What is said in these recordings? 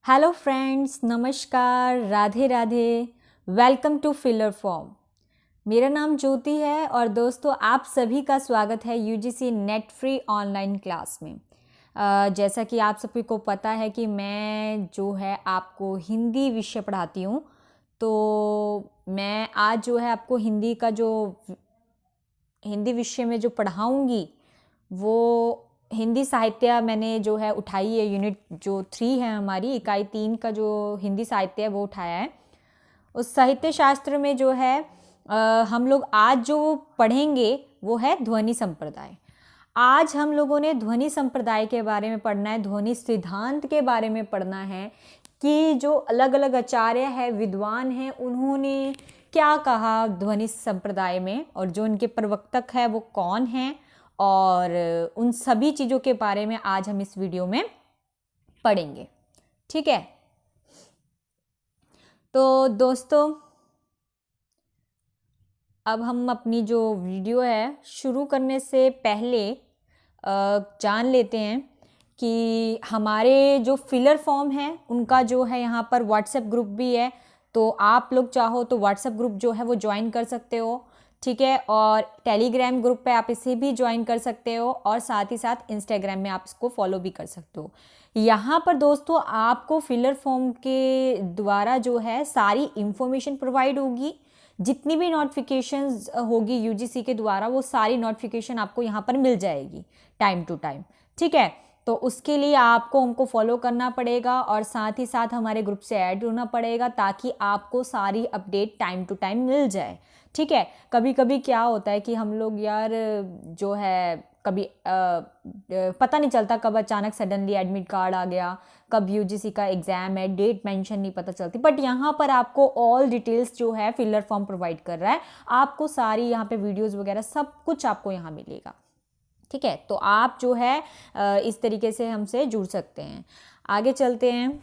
Hello friends, नमस्कार, Radhe Radhe. Welcome to filler form. मेरा नाम ज्योति है और दोस्तों आप सभी का स्वागत है UGC net free online class में। जैसा कि आप सभी को पता है कि मैं जो है आपको हिंदी विषय पढ़ाती हूँ, तो मैं आज जो है आपको हिंदी विषय में जो पढ़ाऊँगी वो हिंदी साहित्य मैंने जो है उठाई है। यूनिट जो 3 है, हमारी इकाई 3 का जो हिंदी साहित्य है वो उठाया है। उस साहित्य शास्त्र में जो है हम लोग आज जो पढ़ेंगे वो है ध्वनि संप्रदाय। आज हम लोगों ने ध्वनि संप्रदाय के बारे में पढ़ना है, ध्वनि सिद्धांत के बारे में पढ़ना है कि जो अलग अलग आचार्य है, विद्वान हैं, उन्होंने क्या कहा ध्वनि संप्रदाय में और जो उनके प्रवक्तक है वो कौन हैं, और उन सभी चीज़ों के बारे में आज हम इस वीडियो में पढ़ेंगे। ठीक है, तो दोस्तों अब हम अपनी जो वीडियो है शुरू करने से पहले जान लेते हैं कि हमारे जो फिलर फॉर्म है उनका जो है यहाँ पर व्हाट्सएप ग्रुप भी है, तो आप लोग चाहो तो व्हाट्सएप ग्रुप जो है वो ज्वाइन कर सकते हो। ठीक है, और टेलीग्राम ग्रुप पे आप इसे भी ज्वाइन कर सकते हो और साथ ही साथ इंस्टाग्राम में आप इसको फॉलो भी कर सकते हो। यहाँ पर दोस्तों आपको फिलर फॉर्म के द्वारा जो है सारी इंफॉर्मेशन प्रोवाइड होगी। जितनी भी नोटिफिकेशंस होगी यूजीसी के द्वारा वो सारी नोटिफिकेशन आपको यहाँ पर मिल जाएगी टाइम टू टाइम। ठीक है, तो उसके लिए आपको हमको फॉलो करना पड़ेगा और साथ ही साथ हमारे ग्रुप से ऐड होना पड़ेगा ताकि आपको सारी अपडेट टाइम टू टाइम मिल जाए। ठीक है, कभी कभी क्या होता है कि हम लोग यार जो है कभी पता नहीं चलता कब अचानक सडनली एडमिट कार्ड आ गया, कब यूजीसी का एग्ज़ाम है, डेट मेंशन नहीं पता चलती, बट यहाँ पर आपको ऑल डिटेल्स जो है फिलर फॉर्म प्रोवाइड कर रहा है। आपको सारी यहाँ पे वीडियोस वगैरह सब कुछ आपको यहाँ मिलेगा। ठीक है, तो आप जो है इस तरीके से हमसे जुड़ सकते हैं। आगे चलते हैं।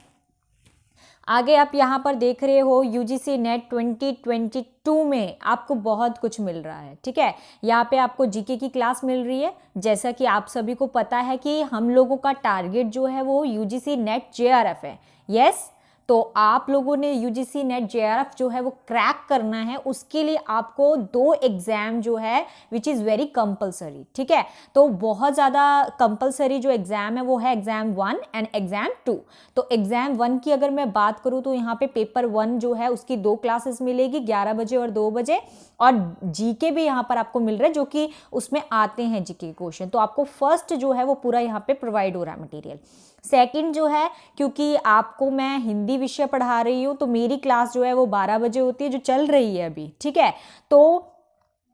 आगे आप यहाँ पर देख रहे हो यूजीसी नेट 2022 में आपको बहुत कुछ मिल रहा है। ठीक है, यहाँ पे आपको जीके की क्लास मिल रही है। जैसा कि आप सभी को पता है कि हम लोगों का टारगेट जो है वो यूजीसी नेट जेआरएफ है। यस, तो आप लोगों ने यूजीसी नेट जेआरएफ जो है वो क्रैक करना है। उसके लिए आपको 2 एग्जाम जो है विच इज़ वेरी कंपलसरी। ठीक है, तो बहुत ज़्यादा कंपलसरी जो एग्ज़ाम है वो है एग्ज़ाम 1 एंड एग्ज़ाम 2। तो एग्ज़ाम 1 की अगर मैं बात करूँ तो यहाँ पे पेपर 1 जो है उसकी 2 क्लासेस मिलेगी, 11 बजे और 2 बजे, और जीके भी यहाँ पर आपको मिल रहा है जो कि उसमें आते हैं जीके क्वेश्चन। तो आपको फर्स्ट जो है वो पूरा यहाँ पे प्रोवाइड हो रहा है मटेरियल। सेकंड जो है, क्योंकि आपको मैं हिंदी विषय पढ़ा रही हूँ तो मेरी क्लास जो है वो 12 बजे होती है, जो चल रही है अभी। ठीक है, तो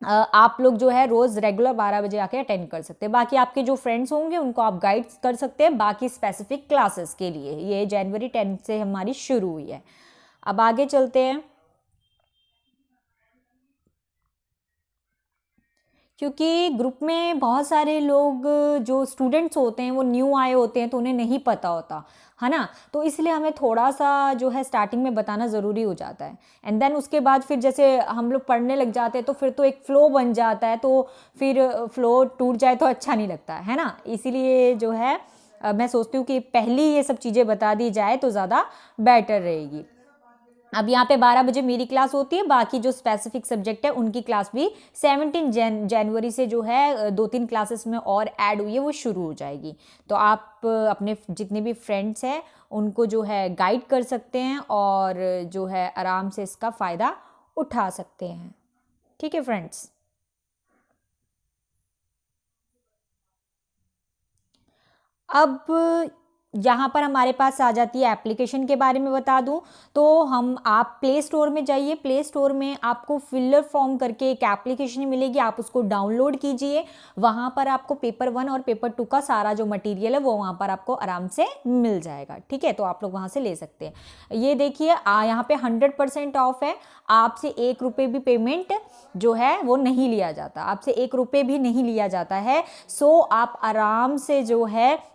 आप लोग जो है रोज रेगुलर 12 बजे आके अटेंड कर सकते हैं। बाकी आपके जो फ्रेंड्स होंगे उनको आप गाइड कर सकते हैं बाकी स्पेसिफिक क्लासेस के लिए। ये जनवरी 10 से हमारी शुरू हुई है। अब आगे चलते हैं। क्योंकि ग्रुप में बहुत सारे लोग जो स्टूडेंट्स होते हैं वो न्यू आए होते हैं तो उन्हें नहीं पता होता है ना, तो इसलिए हमें थोड़ा सा जो है स्टार्टिंग में बताना ज़रूरी हो जाता है। एंड देन उसके बाद फिर जैसे हम लोग पढ़ने लग जाते हैं तो फिर तो एक फ़्लो बन जाता है, तो फिर फ़्लो टूट जाए तो अच्छा नहीं लगता है ना। इसीलिए जो है मैं सोचती हूँ कि पहले ये सब चीज़ें बता दी जाए तो ज़्यादा बेटर रहेगी। अब यहाँ पे 12 बजे मेरी क्लास होती है, बाकी जो स्पेसिफिक सब्जेक्ट है उनकी क्लास भी 17 जनवरी से जो है 2-3 क्लासेस में और ऐड हुई है वो शुरू हो जाएगी। तो आप अपने जितने भी फ्रेंड्स हैं उनको जो है गाइड कर सकते हैं और जो है आराम से इसका फ़ायदा उठा सकते हैं। ठीक है फ्रेंड्स, अब यहाँ पर हमारे पास आ जाती है एप्लीकेशन के बारे में बता दूँ तो आप प्ले स्टोर में जाइए। प्ले स्टोर में आपको फिलर फॉर्म करके एक एप्लीकेशन मिलेगी, आप उसको डाउनलोड कीजिए। वहाँ पर आपको पेपर 1 और पेपर 2 का सारा जो मटेरियल है वो वहाँ पर आपको आराम से मिल जाएगा। ठीक है, तो आप लोग वहाँ से ले सकते हैं। ये देखिए यहाँ पे 100% ऑफ है। आपसे 1 रुपये भी पेमेंट जो है वो नहीं लिया जाता, आपसे 1 रुपये भी नहीं लिया जाता है। सो आप आराम से जो है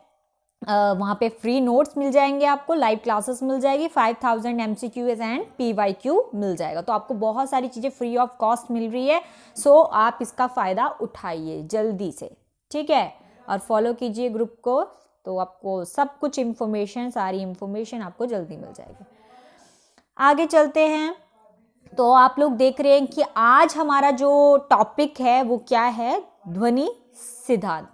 वहाँ पे फ्री नोट्स मिल जाएंगे, आपको लाइव क्लासेस मिल जाएगी, 5000 MCQs एंड PYQ मिल जाएगा। तो आपको बहुत सारी चीज़ें फ्री ऑफ कॉस्ट मिल रही है। सो आप इसका फ़ायदा उठाइए जल्दी से। ठीक है, और फॉलो कीजिए ग्रुप को। तो आपको सब कुछ इन्फॉर्मेशन, सारी इन्फॉर्मेशन आपको जल्दी मिल जाएगी। आगे चलते हैं। तो आप लोग देख रहे हैं कि आज हमारा जो टॉपिक है वो क्या है, ध्वनि सिद्धांत।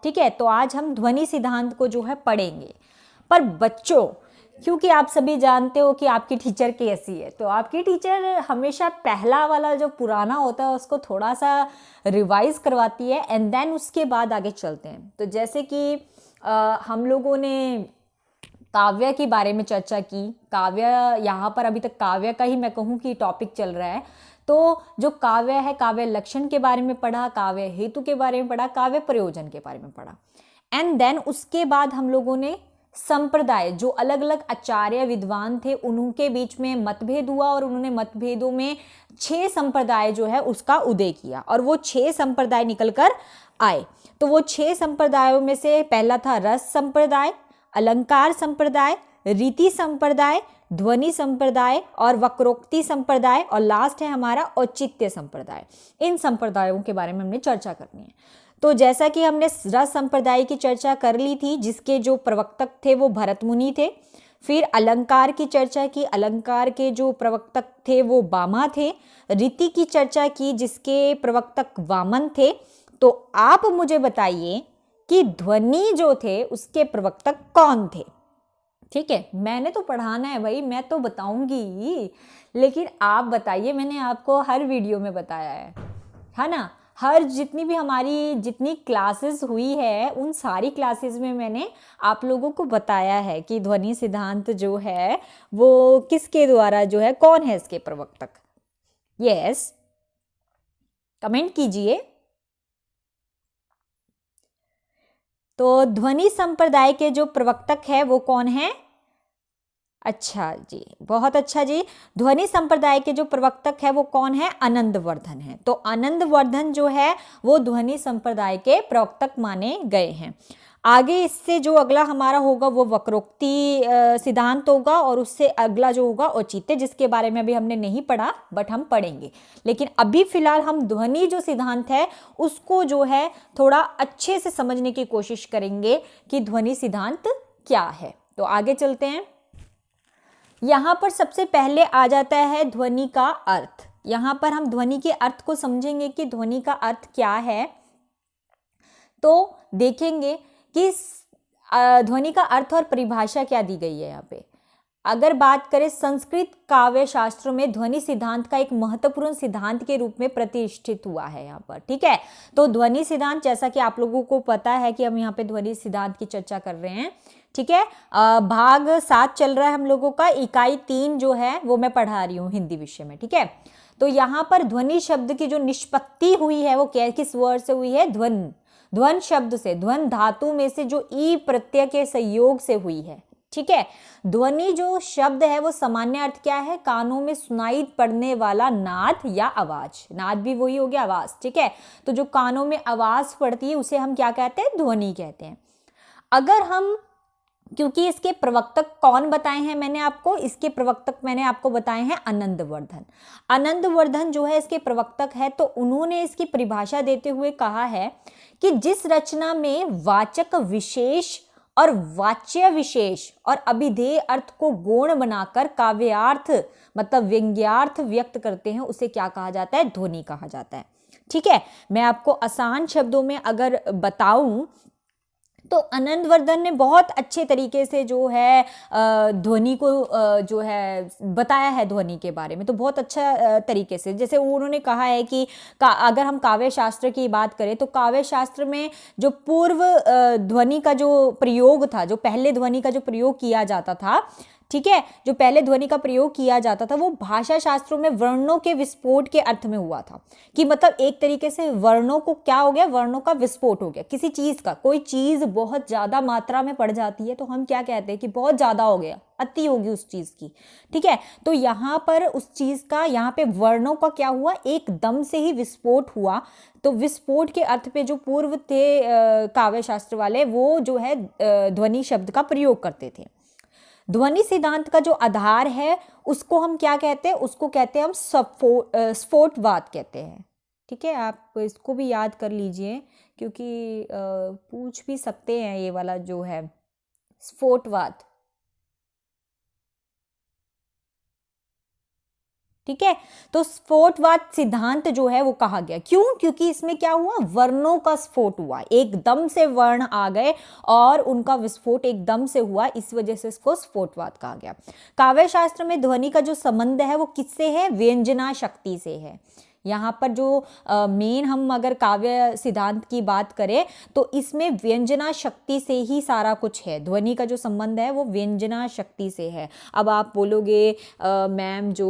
ठीक है, तो आज हम ध्वनि सिद्धांत को जो है पढ़ेंगे। पर बच्चों, क्योंकि आप सभी जानते हो कि आपकी टीचर कैसी है, तो आपकी टीचर हमेशा पहला वाला जो पुराना होता है उसको थोड़ा सा रिवाइज करवाती है एंड देन उसके बाद आगे चलते हैं। तो जैसे कि हम लोगों ने काव्य के बारे में चर्चा की। काव्य, यहाँ पर अभी तक काव्य का ही मैं कहूँ कि टॉपिक चल रहा है। तो जो काव्य है, काव्य लक्षण के बारे में पढ़ा, काव्य हेतु के बारे में पढ़ा, काव्य प्रयोजन के बारे में पढ़ा। एंड देन उसके बाद हम लोगों ने संप्रदाय, जो अलग अलग आचार्य विद्वान थे उनके बीच में मतभेद हुआ और उन्होंने मतभेदों में 6 संप्रदाय जो है उसका उदय किया और वो 6 संप्रदाय निकल कर आए। तो वो 6 संप्रदायों में से पहला था रस संप्रदाय, अलंकार संप्रदाय, रीति संप्रदाय, ध्वनि संप्रदाय और वक्रोक्ति संप्रदाय, और लास्ट है हमारा औचित्य संप्रदाय। इन संप्रदायों के बारे में हमने चर्चा करनी है। तो जैसा कि हमने रस संप्रदाय की चर्चा कर ली थी, जिसके जो प्रवक्तक थे वो भरत मुनि थे। फिर अलंकार की चर्चा की, अलंकार के जो प्रवक्तक थे वो बामा थे। रीति की चर्चा की, जिसके प्रवक्तक वामन थे। तो आप मुझे बताइए कि ध्वनि जो थे उसके प्रवक्तक कौन थे। ठीक है, मैंने तो पढ़ाना है भाई, मैं तो बताऊंगी, लेकिन आप बताइए। मैंने आपको हर वीडियो में बताया है ना। हर जितनी भी हमारी जितनी क्लासेस हुई है उन सारी क्लासेस में मैंने आप लोगों को बताया है कि ध्वनि सिद्धांत जो है वो किसके द्वारा जो है, कौन है इसके प्रवक्तक। यस, कमेंट कीजिए। तो ध्वनि संप्रदाय के जो प्रवक्तक है वो कौन है? अच्छा जी, बहुत अच्छा जी। ध्वनि संप्रदाय के जो प्रवक्तक है वो कौन है? आनंदवर्धन है। तो आनंदवर्धन जो है वो ध्वनि संप्रदाय के प्रवक्तक माने गए हैं। आगे इससे जो अगला हमारा होगा वो वक्रोक्ति सिद्धांत होगा, और उससे अगला जो होगा औचित्य, जिसके बारे में अभी हमने नहीं पढ़ा बट हम पढ़ेंगे। लेकिन अभी फिलहाल हम ध्वनि जो सिद्धांत है उसको जो है थोड़ा अच्छे से समझने की कोशिश करेंगे कि ध्वनि सिद्धांत क्या है। तो आगे चलते हैं। यहाँ पर सबसे पहले आ जाता है ध्वनि का अर्थ। यहाँ पर हम ध्वनि के अर्थ को समझेंगे कि ध्वनि का अर्थ क्या है। तो देखेंगे कि ध्वनि का अर्थ और परिभाषा क्या दी गई है यहाँ पे। अगर बात करें संस्कृत काव्य शास्त्रों में ध्वनि सिद्धांत का एक महत्वपूर्ण सिद्धांत के रूप में प्रतिष्ठित हुआ है यहाँ पर। ठीक है, तो ध्वनि सिद्धांत, जैसा कि आप लोगों को पता है कि हम यहाँ पे ध्वनि सिद्धांत की चर्चा कर रहे हैं। ठीक है, भाग 7 चल रहा है हम लोगों का। इकाई 3 जो है वो मैं पढ़ा रही हूँ हिंदी विषय में। ठीक है, तो यहाँ पर ध्वनि शब्द की जो निष्पत्ति हुई है वो किस वर्ड से हुई है? ध्वन शब्द से, ध्वन धातु में से जो ई प्रत्यय के संयोग से हुई है। ठीक है, ध्वनि जो शब्द है वो सामान्य अर्थ क्या है? कानों में सुनाई पड़ने वाला नाद या आवाज। नाद भी वही हो गया, आवाज। ठीक है, तो जो कानों में आवाज पड़ती है उसे हम क्या कहते हैं? ध्वनि कहते हैं। अगर हम, क्योंकि इसके प्रवक्तक कौन बताए हैं मैंने आपको? इसके प्रवक्तक मैंने आपको बताए हैं आनंदवर्धन। आनंदवर्धन जो है इसके प्रवक्तक है। तो उन्होंने इसकी परिभाषा देते हुए कहा है कि जिस रचना में वाचक विशेष और वाच्य विशेष और अभिधेय अर्थ को गौण बनाकर काव्यार्थ मतलब व्यंग्यार्थ व्यक्त करते हैं उसे क्या कहा जाता है? ध्वनि कहा जाता है। ठीक है, मैं आपको आसान शब्दों में अगर बताऊं तो आनंदवर्धन ने बहुत अच्छे तरीके से जो है ध्वनि को जो है बताया है ध्वनि के बारे में। तो बहुत अच्छा तरीके से, जैसे उन्होंने कहा है कि अगर हम काव्य शास्त्र की बात करें तो काव्य शास्त्र में जो पूर्व ध्वनि का जो प्रयोग था, जो पहले ध्वनि का जो प्रयोग किया जाता था, ठीक है, जो पहले ध्वनि का प्रयोग किया जाता था वो भाषा शास्त्रों में वर्णों के विस्फोट के अर्थ में हुआ था। कि मतलब एक तरीके से वर्णों को क्या हो गया? वर्णों का विस्फोट हो गया। किसी चीज का, कोई चीज बहुत ज्यादा मात्रा में पड़ जाती है तो हम क्या कहते हैं कि बहुत ज्यादा हो गया, अति होगी उस चीज की। ठीक है, तो यहाँ पर उस चीज का, यहाँ पे वर्णों का क्या हुआ? एकदम से ही विस्फोट हुआ। तो विस्फोट के अर्थ पे जो पूर्व थे काव्य शास्त्र वाले, वो जो है ध्वनि शब्द का प्रयोग करते थे। ध्वनि सिद्धांत का जो आधार है उसको हम क्या कहते हैं? उसको कहते हैं हम स्फोटवाद कहते हैं। ठीक है, आप इसको भी याद कर लीजिए क्योंकि पूछ भी सकते हैं ये वाला जो है स्फोटवाद। ठीक है, तो स्फोटवाद सिद्धांत जो है वो कहा गया, क्यों? क्योंकि इसमें क्या हुआ, वर्णों का स्फोट हुआ, एकदम से वर्ण आ गए और उनका विस्फोट एकदम से हुआ, इस वजह से इसको स्फोटवाद कहा गया। काव्य शास्त्र में ध्वनि का जो संबंध है वो किससे है? व्यंजना शक्ति से है। यहाँ पर जो मेन हम अगर काव्य सिद्धांत की बात करें तो इसमें व्यंजना शक्ति से ही सारा कुछ है। ध्वनि का जो संबंध है वो व्यंजना शक्ति से है। अब आप बोलोगे मैम जो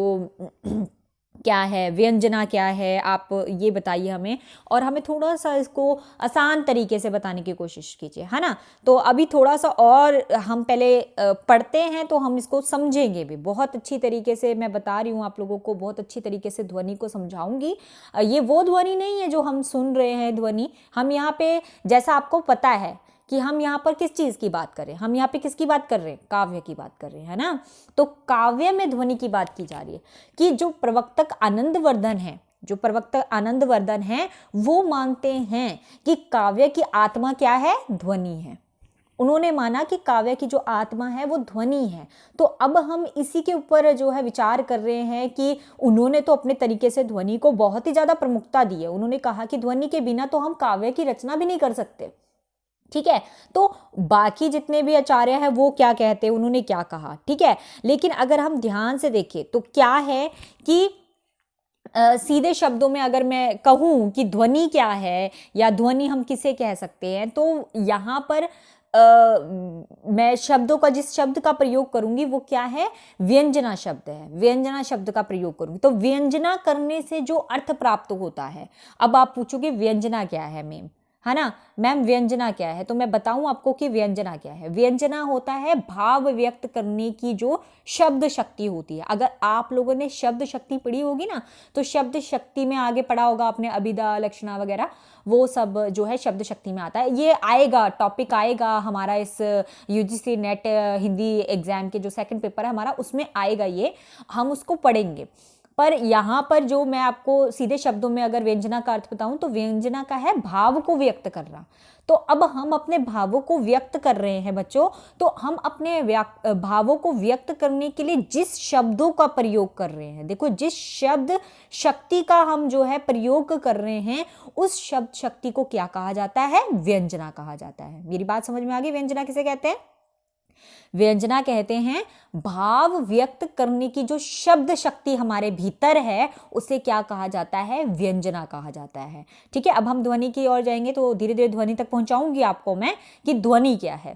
क्या है व्यंजना, क्या है, आप ये बताइए हमें, और हमें थोड़ा सा इसको आसान तरीके से बताने की कोशिश कीजिए, है ना। तो अभी थोड़ा सा और हम पहले पढ़ते हैं तो हम इसको समझेंगे भी बहुत अच्छी तरीके से। मैं बता रही हूँ आप लोगों को, बहुत अच्छी तरीके से ध्वनि को समझाऊंगी। ये वो ध्वनि नहीं है जो हम सुन रहे हैं ध्वनि, हम यहाँ पे, जैसा आपको पता है कि हम यहाँ पर किस चीज़ की बात कर रहे हैं, हम यहाँ पे किसकी बात कर रहे हैं? काव्य की बात कर रहे हैं, है ना। तो काव्य में ध्वनि की बात की जा रही है कि जो प्रवक्तक आनंदवर्धन है, जो प्रवक्तक आनंदवर्धन है वो मानते हैं कि काव्य की आत्मा क्या है? ध्वनि है। उन्होंने माना कि काव्य की जो आत्मा है वो ध्वनि है। तो अब हम इसी के ऊपर जो है विचार कर रहे हैं कि उन्होंने तो अपने तरीके से ध्वनि को बहुत ही ज़्यादा प्रमुखता दी है। उन्होंने कहा कि ध्वनि के बिना तो हम काव्य की रचना भी नहीं कर सकते। ठीक है, तो बाकी जितने भी आचार्य हैं वो क्या कहते हैं, उन्होंने क्या कहा, ठीक है। लेकिन अगर हम ध्यान से देखें तो क्या है कि सीधे शब्दों में अगर मैं कहूँ कि ध्वनि क्या है या ध्वनि हम किसे कह सकते हैं, तो यहाँ पर मैं शब्दों का, जिस शब्द का प्रयोग करूंगी वो क्या है? व्यंजना शब्द है। व्यंजना शब्द का प्रयोग करूंगी तो व्यंजना करने से जो अर्थ प्राप्त होता है। अब आप पूछोगे व्यंजना क्या है मैम, है ना मैम, व्यंजना क्या है? तो मैं बताऊं आपको कि व्यंजना क्या है। व्यंजना होता है भाव व्यक्त करने की जो शब्द शक्ति होती है। अगर आप लोगों ने शब्द शक्ति पढ़ी होगी ना, तो शब्द शक्ति में आगे पढ़ा होगा आपने अभिधा, लक्षणा वगैरह, वो सब जो है शब्द शक्ति में आता है। ये आएगा, टॉपिक आएगा हमारा इस यूजीसी नेट हिंदी एग्जाम के जो सेकंड पेपर है हमारा, उसमें आएगा ये, हम उसको पढ़ेंगे। पर यहाँ पर जो मैं आपको सीधे शब्दों में अगर व्यंजना का अर्थ बताऊं तो व्यंजना का है भाव को व्यक्त करना। तो अब हम अपने भावों को व्यक्त कर रहे हैं बच्चों, तो हम अपने भावों को व्यक्त करने के लिए जिस शब्दों का प्रयोग कर रहे हैं, देखो जिस शब्द शक्ति का हम जो है प्रयोग कर रहे हैं, उस शब्द शक्ति को क्या कहा जाता है? व्यंजना कहा जाता है। मेरी बात समझ में आ गई? व्यंजना किसे कहते हैं? व्यंजना कहते हैं भाव व्यक्त करने की जो शब्द शक्ति हमारे भीतर है, उसे क्या कहा जाता है? व्यंजना कहा जाता है। ठीक है, अब हम ध्वनि की ओर जाएंगे तो धीरे धीरे ध्वनि तक पहुंचाऊंगी आपको मैं कि ध्वनि क्या है।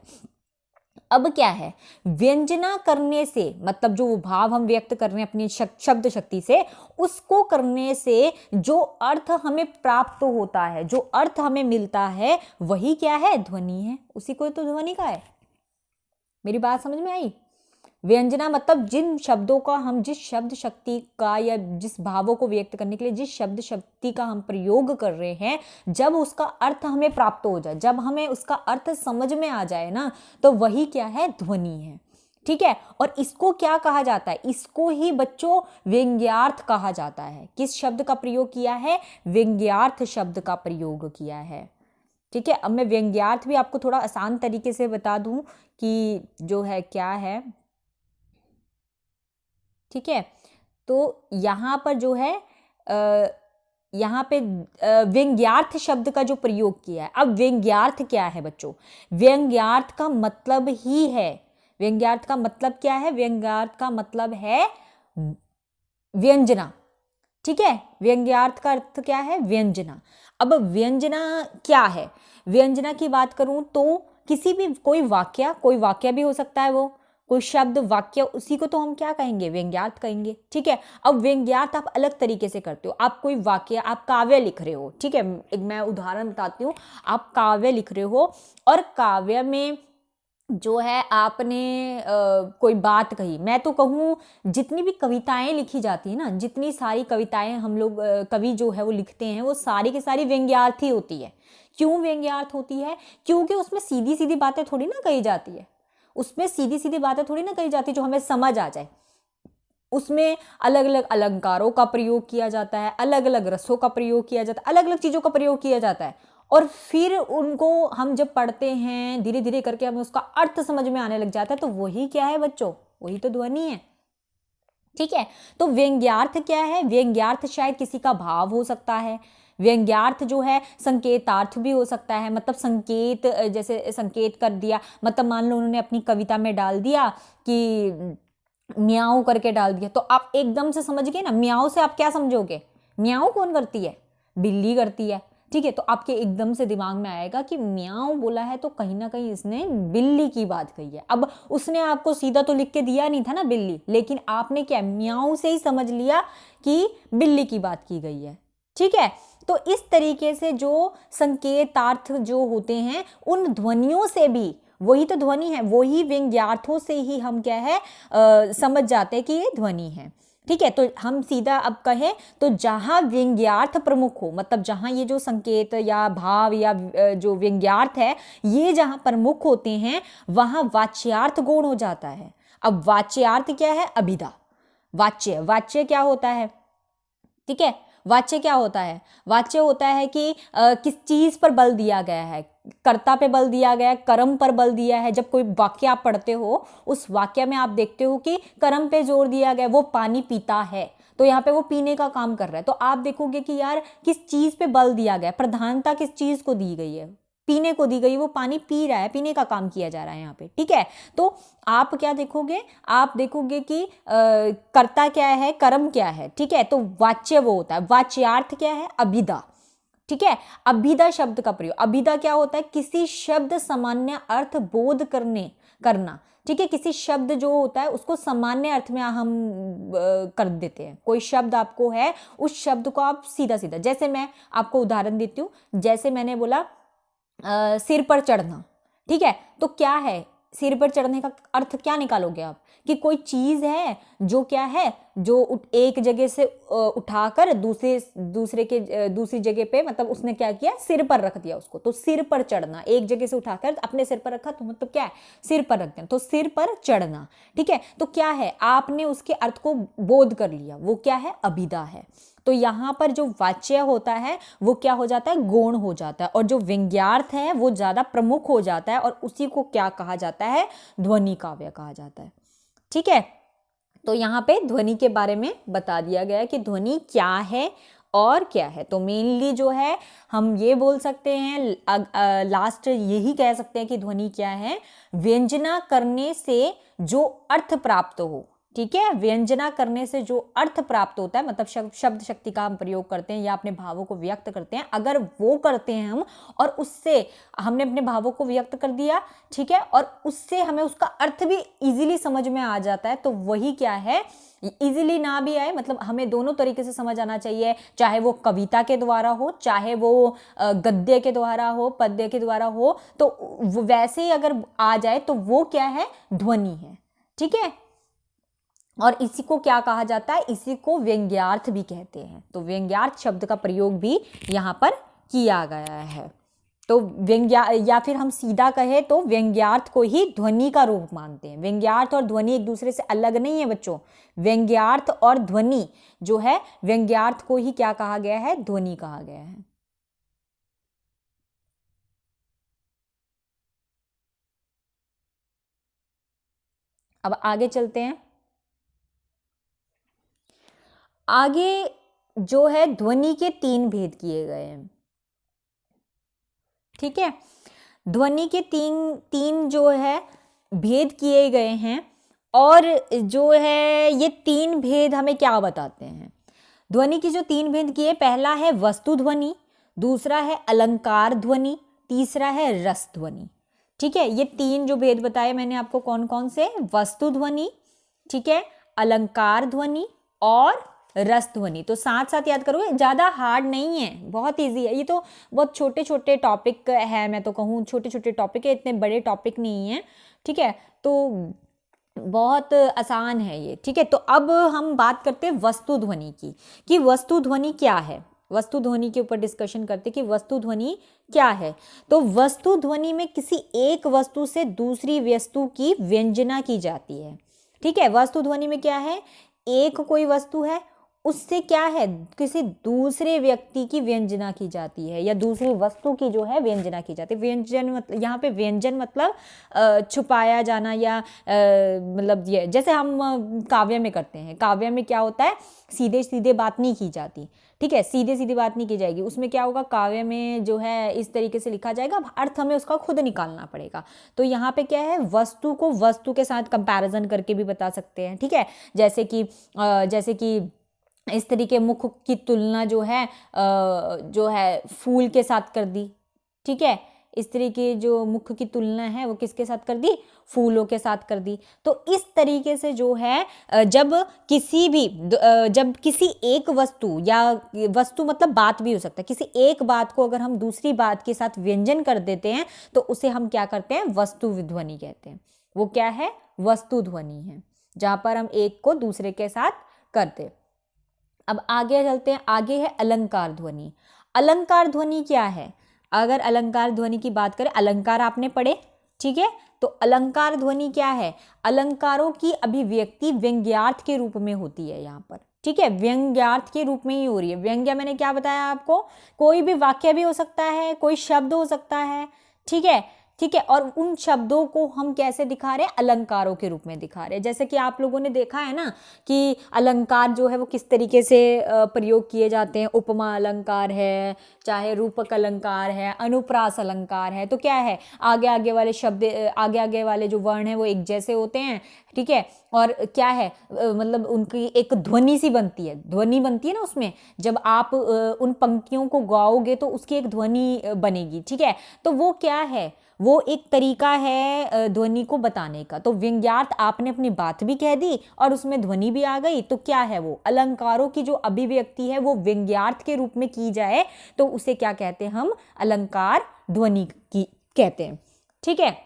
अब क्या है? व्यंजना करने से मतलब जो भाव हम व्यक्त कर रहे हैं अपनी शब्द शक्ति से, उसको करने से जो अर्थ हमें प्राप्त होता है, जो अर्थ हमें मिलता है, वही क्या है? ध्वनि है। उसी को तो ध्वनि का है। मेरी बात समझ में आई? व्यंजना मतलब जिन शब्दों का हम, जिस शब्द शक्ति का या जिस भावों को व्यक्त करने के लिए जिस शब्द शक्ति का हम प्रयोग कर रहे हैं, जब उसका अर्थ हमें प्राप्त हो जाए, जब हमें उसका अर्थ समझ में आ जाए ना, तो वही क्या है? ध्वनि है। ठीक है, और इसको क्या कहा जाता है? इसको ही बच्चों व्यंग्यार्थ कहा जाता है। किस शब्द का प्रयोग किया है? व्यंग्यार्थ शब्द का प्रयोग किया है। ठीक है, अब मैं व्यंग्यार्थ भी आपको थोड़ा आसान तरीके से बता दूं कि जो है क्या है। ठीक है, तो यहाँ पर जो है यहाँ पे व्यंग्यार्थ शब्द का जो प्रयोग किया है। अब व्यंग्यार्थ क्या है बच्चों? व्यंग्यार्थ का मतलब ही है, व्यंग्यार्थ का मतलब क्या है? व्यंग्यार्थ का मतलब है व्यंजना। ठीक है, व्यंग्यार्थ का अर्थ क्या है? व्यंजना। अब व्यंजना क्या है? व्यंजना की बात करूं तो किसी भी कोई वाक्य भी हो सकता है, वो कोई शब्द वाक्य, उसी को तो हम क्या कहेंगे? व्यंग्यार्थ कहेंगे। ठीक है, अब व्यंग्यार्थ आप अलग तरीके से करते हो। आप कोई वाक्य, आप काव्य लिख रहे हो, ठीक है, एक मैं उदाहरण बताती हूँ। आप काव्य लिख रहे हो और काव्य में जो है आपने कोई बात कही। मैं तो कहूँ जितनी भी कविताएं लिखी जाती है ना, जितनी सारी कविताएं हम लोग कवि जो है वो लिखते हैं, वो सारी की सारी व्यंग्यार्थ ही होती है। क्यों व्यंग्यार्थ होती है? क्योंकि उसमें सीधी सीधी बातें थोड़ी ना कही जाती है, उसमें सीधी सीधी बातें थोड़ी ना कही जाती जो हमें समझ आ जाए। उसमें अलग अलग अलंकारों का प्रयोग किया जाता है, अलग अलग रसों का प्रयोग किया जाता है, अलग अलग चीज़ों का प्रयोग किया जाता है। और फिर उनको हम जब पढ़ते हैं धीरे धीरे करके हमें उसका अर्थ समझ में आने लग जाता है, तो वही क्या है बच्चों, वही तो ध्वनि है। ठीक है, तो व्यंग्यार्थ क्या है? व्यंग्यार्थ शायद किसी का भाव हो सकता है। व्यंग्यार्थ जो है संकेतार्थ भी हो सकता है, मतलब संकेत, जैसे संकेत कर दिया, मतलब मान लो उन्होंने अपनी कविता में डाल दिया कि म्याऊं करके डाल दिया, तो आप एकदम से समझ गए ना। म्याऊं से आप क्या समझोगे? म्याऊं कौन करती है? बिल्ली करती है। ठीक है, तो आपके एकदम से दिमाग में आएगा कि म्याऊं बोला है तो कहीं ना कहीं इसने बिल्ली की बात कही है। अब उसने आपको सीधा तो लिख के दिया नहीं था ना बिल्ली, लेकिन आपने क्या, म्याऊं से ही समझ लिया कि बिल्ली की बात की गई है। ठीक है, तो इस तरीके से जो संकेतार्थ जो होते हैं, उन ध्वनियों से भी, वही तो ध्वनि है, वही व्यंग्यार्थों से ही हम क्या है समझ जाते हैं कि ये ध्वनि है। ठीक है, तो हम सीधा अब कहें तो जहां व्यंग्यार्थ प्रमुख हो, मतलब जहां ये जो संकेत या भाव या जो व्यंग्यार्थ है ये जहां प्रमुख होते हैं, वहां वाच्यार्थ गौण हो जाता है। अब वाच्यार्थ क्या है? अभिधा। वाच्य, वाच्य क्या होता है? ठीक है, वाच्य क्या होता है? वाच्य होता है कि किस चीज पर बल दिया गया है, कर्ता पे बल दिया गया है, कर्म पर बल दिया है। जब कोई वाक्य आप पढ़ते हो, उस वाक्य में आप देखते हो कि कर्म पे जोर दिया गया, वो पानी पीता है, तो यहाँ पे वो पीने का काम कर रहा है। तो आप देखोगे कि यार किस चीज पे बल दिया गया, प्रधानता किस चीज को दी गई है? पीने को दी गई, वो पानी पी रहा है, पीने का काम किया जा रहा है यहाँ पे। ठीक है, तो आप क्या देखोगे? आप देखोगे कि कर्ता क्या है, कर्म क्या है। ठीक है, तो वाच्य वो होता है। वाच्यार्थ क्या है? अभिधा। ठीक है, अभिधा शब्द का प्रयोग, अभिधा क्या होता है? किसी शब्द सामान्य अर्थ बोध करना। ठीक है, किसी शब्द जो होता है उसको सामान्य अर्थ में हम कर देते हैं। कोई शब्द आपको है, उस शब्द को आप सीधा सीधा, जैसे मैं आपको उदाहरण देती हूँ, जैसे मैंने बोला सिर पर चढ़ना। ठीक है, तो क्या है सिर पर चढ़ने का अर्थ? क्या निकालोगे आप? कि कोई चीज है जो क्या है, जो एक जगह से उठाकर दूसरी जगह पे, मतलब उसने क्या किया, सिर पर रख दिया उसको, तो सिर पर चढ़ना। एक जगह से उठाकर अपने सिर पर रखा, तो मतलब क्या है, सिर पर रख देना, तो सिर पर चढ़ना। ठीक है, तो क्या है, आपने उसके अर्थ को बोध कर लिया, वो क्या है, अभिधा है। तो यहाँ पर जो वाच्य होता है वो क्या हो जाता है, गौण हो जाता है, और जो व्यंग्यार्थ है वो ज्यादा प्रमुख हो जाता है, और उसी को क्या कहा जाता है, ध्वनि काव्य कहा जाता है। ठीक है, तो यहाँ पे ध्वनि के बारे में बता दिया गया कि ध्वनि क्या है और क्या है। तो मेनली जो है हम ये बोल सकते हैं, लास्ट यही कह सकते हैं कि ध्वनि क्या है, व्यंजना करने से जो अर्थ प्राप्त हो। ठीक है, व्यंजना करने से जो अर्थ प्राप्त होता है, मतलब शब्द शक्ति का हम प्रयोग करते हैं या अपने भावों को व्यक्त करते हैं, अगर वो करते हैं हम, और उससे हमने अपने भावों को व्यक्त कर दिया, ठीक है, और उससे हमें उसका अर्थ भी इजीली समझ में आ जाता है, तो वही क्या है, इजीली ना भी आए, मतलब हमें दोनों तरीके से समझ आना चाहिए, चाहे वो कविता के द्वारा हो, चाहे वो गद्य के द्वारा हो, पद्य के द्वारा हो, तो वैसे ही अगर आ जाए तो वो क्या है, ध्वनि है। ठीक है, और इसी को क्या कहा जाता है, इसी को व्यंग्यार्थ भी कहते हैं। तो व्यंग्यार्थ शब्द का प्रयोग भी यहाँ पर किया गया है। तो या फिर हम सीधा कहें तो व्यंग्यार्थ को ही ध्वनि का रूप मानते हैं। व्यंग्यार्थ और ध्वनि एक दूसरे से अलग नहीं है बच्चों। व्यंग्यार्थ और ध्वनि जो है, व्यंग्यार्थ को ही क्या कहा गया है, ध्वनि कहा गया है। अब आगे चलते हैं। आगे जो है ध्वनि के 3 भेद किए गए हैं। ठीक है, ध्वनि के तीन जो है भेद किए गए हैं, और जो है ये 3 भेद हमें क्या बताते हैं। ध्वनि की जो 3 भेद किए, पहला है वस्तु ध्वनि, दूसरा है अलंकार ध्वनि, तीसरा है रस ध्वनि। ठीक है, ये 3 जो भेद बताए मैंने आपको, कौन कौन से, वस्तु ध्वनि, ठीक है, अलंकार ध्वनि और रस ध्वनि। तो साथ साथ याद करोगे, ज्यादा हार्ड नहीं है, बहुत इजी है। ये तो बहुत छोटे छोटे टॉपिक है, मैं तो कहूँ छोटे छोटे टॉपिक है, इतने बड़े टॉपिक नहीं है। ठीक है, तो बहुत आसान है ये। ठीक है, तो अब हम बात करते हैं वस्तु ध्वनि की, कि वस्तु ध्वनि क्या है। वस्तु ध्वनि के ऊपर डिस्कशन करते कि वस्तु ध्वनि क्या है। तो वस्तु ध्वनि में किसी एक वस्तु से दूसरी वस्तु की व्यंजना की जाती है। ठीक है, वस्तु ध्वनि में क्या है, एक कोई वस्तु है, उससे क्या है, किसी दूसरे व्यक्ति की व्यंजना की जाती है या दूसरी वस्तु की जो है व्यंजना की जाती है। व्यंजन मतलब यहाँ पे व्यंजन मतलब छुपाया जाना या मतलब ये जैसे हम काव्य में करते हैं। काव्य में क्या होता है, सीधे सीधे बात नहीं की जाती, ठीक है, सीधे सीधे बात नहीं की जाएगी। उसमें क्या होगा, काव्य में जो है इस तरीके से लिखा जाएगा, अर्थ हमें उसका खुद निकालना पड़ेगा। तो यहाँ पे क्या है, वस्तु को वस्तु के साथ कंपैरिजन करके भी बता सकते हैं, ठीक है। जैसे कि इस तरीके मुख की तुलना जो है फूल के साथ कर दी, ठीक है। इस तरीके जो मुख की तुलना है वो किसके साथ कर दी, फूलों के साथ कर दी। तो इस तरीके से जो है जब किसी एक वस्तु या वस्तु मतलब बात भी हो सकता है, किसी एक बात को अगर हम दूसरी बात के साथ व्यंजन कर देते हैं तो उसे हम क्या करते हैं, वस्तु ध्वनि कहते हैं। वो क्या है, वस्तु ध्वनि है, जहां पर हम एक को दूसरे के साथ करते। अब आगे चलते हैं, आगे है अलंकार ध्वनि। अलंकार ध्वनि क्या है, अगर अलंकार ध्वनि की बात करें, अलंकार आपने पढ़े, ठीक है। तो अलंकार ध्वनि क्या है, अलंकारों की अभिव्यक्ति व्यंग्यार्थ के रूप में होती है यहाँ पर, ठीक है, व्यंग्यार्थ के रूप में ही हो रही है। व्यंग्य मैंने क्या बताया आपको, कोई भी वाक्य भी हो सकता है, कोई शब्द हो सकता है, ठीक है, ठीक है। और उन शब्दों को हम कैसे दिखा रहे हैं, अलंकारों के रूप में दिखा रहे हैं। जैसे कि आप लोगों ने देखा है ना कि अलंकार जो है वो किस तरीके से प्रयोग किए जाते हैं। उपमा अलंकार है, चाहे रूपक अलंकार है, अनुप्रास अलंकार है। तो क्या है, आगे आगे वाले शब्द, आगे आगे वाले जो वर्ण हैं वो एक जैसे होते हैं, ठीक है। और क्या है, मतलब उनकी एक ध्वनि सी बनती है, ध्वनि बनती है ना उसमें, जब आप उन पंक्तियों को गाओगे तो उसकी एक ध्वनि बनेगी, ठीक है। तो वो क्या है, वो एक तरीका है ध्वनि को बताने का। तो व्यंग्यार्थ आपने अपनी बात भी कह दी और उसमें ध्वनि भी आ गई, तो क्या है, वो अलंकारों की जो अभिव्यक्ति है वो व्यंग्यार्थ के रूप में की जाए तो उसे क्या कहते हैं, हम अलंकार ध्वनि की कहते हैं, ठीक है।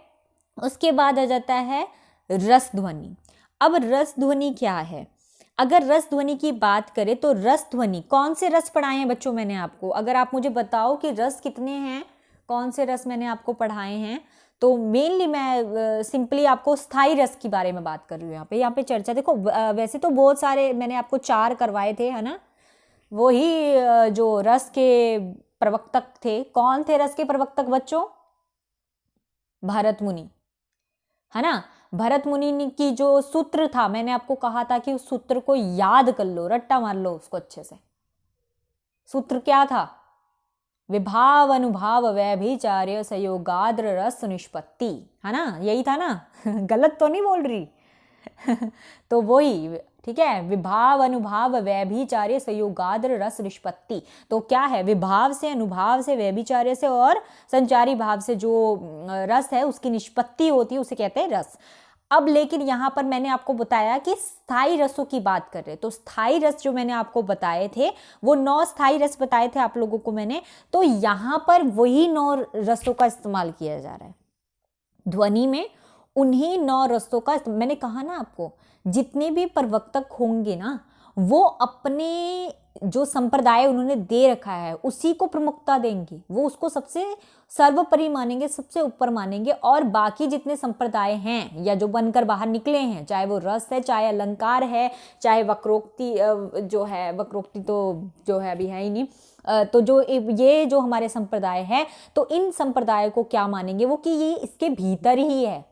उसके बाद आ जाता है रस ध्वनि। अब रस ध्वनि क्या है, अगर रस ध्वनि की बात करें तो रस ध्वनि, कौन से रस पढ़ाए हैं बच्चों मैंने आपको, अगर आप मुझे बताओ कि रस कितने हैं, कौन से रस मैंने आपको पढ़ाए हैं, तो मेनली मैं सिंपली आपको स्थाई रस के बारे में बात कर रही हूँ। यहाँ पे चर्चा देखो, वैसे तो बहुत सारे मैंने आपको 4 करवाए थे, है ना। वो ही जो रस के प्रवक्तक थे, कौन थे रस के प्रवक्तक बच्चों, भरत मुनि, है ना। भरत मुनि की जो सूत्र था, मैंने आपको कहा था कि उस सूत्र को याद कर लो, रट्टा मार लो उसको अच्छे से। सूत्र क्या था, विभाव अनुभाव व्यभिचार्य संयोगाद्र रस निष्पत्ति, है ना, यही था ना गलत तो नहीं बोल रही तो वही, ठीक है, विभाव अनुभाव व्यभिचार्य संयोगाद्र रस निष्पत्ति। तो क्या है, विभाव से, अनुभाव से, व्यभिचार्य से और संचारी भाव से जो रस है उसकी निष्पत्ति होती है, उसे कहते हैं रस। अब लेकिन यहाँ पर मैंने आपको बताया कि स्थायी रसों की बात कर रहे हैं, तो स्थायी रस जो मैंने आपको बताए थे वो 9 स्थायी रस बताए थे आप लोगों को मैंने, तो यहाँ पर वही 9 रसों का इस्तेमाल किया जा रहा है ध्वनि में। उन्हीं 9 रसों का मैंने कहा ना आपको, जितने भी प्रवक्तक होंगे ना वो अपने जो संप्रदाय उन्होंने दे रखा है उसी को प्रमुखता देंगे, वो उसको सबसे सर्वोपरि मानेंगे, सबसे ऊपर मानेंगे। और बाकी जितने संप्रदाय हैं या जो बनकर बाहर निकले हैं, चाहे वो रस है, चाहे अलंकार है, चाहे वक्रोक्ति जो है, वक्रोक्ति तो जो है अभी है ही नहीं, तो जो ये जो हमारे संप्रदाय है, तो इन संप्रदाय को क्या मानेंगे वो, कि ये इसके भीतर ही है,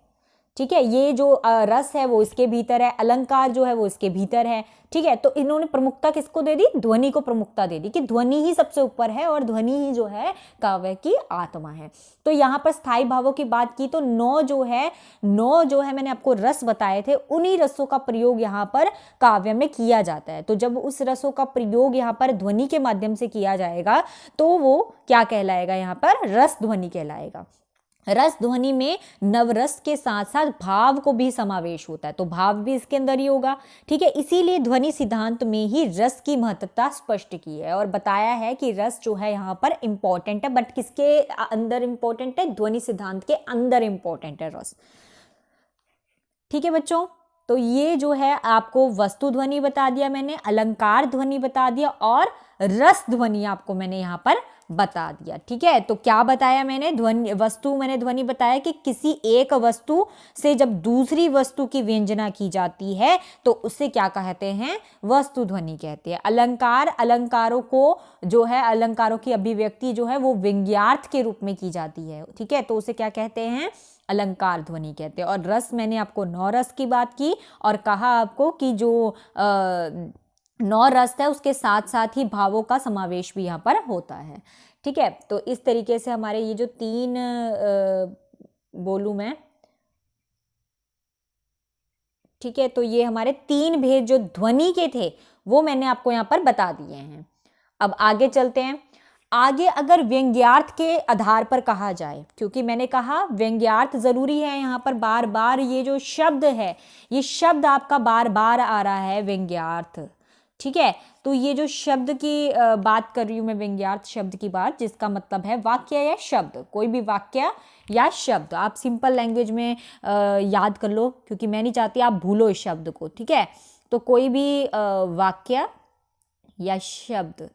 ठीक है। ये जो रस है वो इसके भीतर है, अलंकार जो है वो इसके भीतर है, ठीक है। तो इन्होंने प्रमुखता किसको दे दी, ध्वनि को प्रमुखता दे दी, कि ध्वनि ही सबसे ऊपर है और ध्वनि ही जो है काव्य की आत्मा है। तो यहाँ पर स्थायी भावों की बात की तो 9 जो है मैंने आपको रस बताए थे, उन्हीं रसों का प्रयोग यहाँ पर काव्य में किया जाता है। तो जब उस रसों का प्रयोग यहाँ पर ध्वनि के माध्यम से किया जाएगा तो वो क्या कहलाएगा, यहाँ पर रस ध्वनि कहलाएगा। रस ध्वनि में नवरस के साथ साथ भाव को भी समावेश होता है, तो भाव भी इसके अंदर ही होगा, ठीक है। इसीलिए ध्वनि सिद्धांत में ही रस की महत्वता स्पष्ट की है और बताया है कि रस जो है यहाँ पर इंपॉर्टेंट है, बट किसके अंदर इंपॉर्टेंट है, ध्वनि सिद्धांत के अंदर इंपॉर्टेंट है रस, ठीक है बच्चों। तो ये जो है आपको वस्तु ध्वनि बता दिया मैंने, अलंकार ध्वनि बता दिया और रस ध्वनि आपको मैंने यहाँ पर बता दिया। ठीक है, तो क्या बताया मैंने, ध्वनि वस्तु, मैंने ध्वनि बताया कि किसी एक वस्तु से जब दूसरी वस्तु की व्यंजना की जाती है तो उसे क्या कहते हैं, वस्तु ध्वनि कहते हैं। अलंकार, अलंकारों को जो है, अलंकारों की अभिव्यक्ति जो है वो व्यंग्यार्थ के रूप में की जाती है। ठीक है, तो उसे क्या कहते हैं, अलंकार ध्वनि कहते हैं। और रस, मैंने आपको 9 रस की बात की और कहा आपको कि जो 9 रस है उसके साथ साथ ही भावों का समावेश भी यहाँ पर होता है। ठीक है, तो इस तरीके से हमारे ये जो 3 बोलूँ मैं, ठीक है, तो ये हमारे 3 भेद जो ध्वनि के थे वो मैंने आपको यहाँ पर बता दिए हैं। अब आगे चलते हैं। आगे अगर व्यंग्यार्थ के आधार पर कहा जाए, क्योंकि मैंने कहा व्यंग्यार्थ जरूरी है, यहाँ पर बार बार ये जो शब्द है, ये शब्द आपका बार बार आ रहा है, व्यंग्यार्थ। ठीक है, तो ये जो शब्द की बात कर रही हूँ मैं, व्यंग्यार्थ शब्द की बात, जिसका मतलब है वाक्य या शब्द, कोई भी वाक्य या शब्द। आप सिंपल लैंग्वेज में याद कर लो, क्योंकि मैं नहीं चाहती आप भूलो इस शब्द को। ठीक है, तो कोई भी वाक्य या शब्द,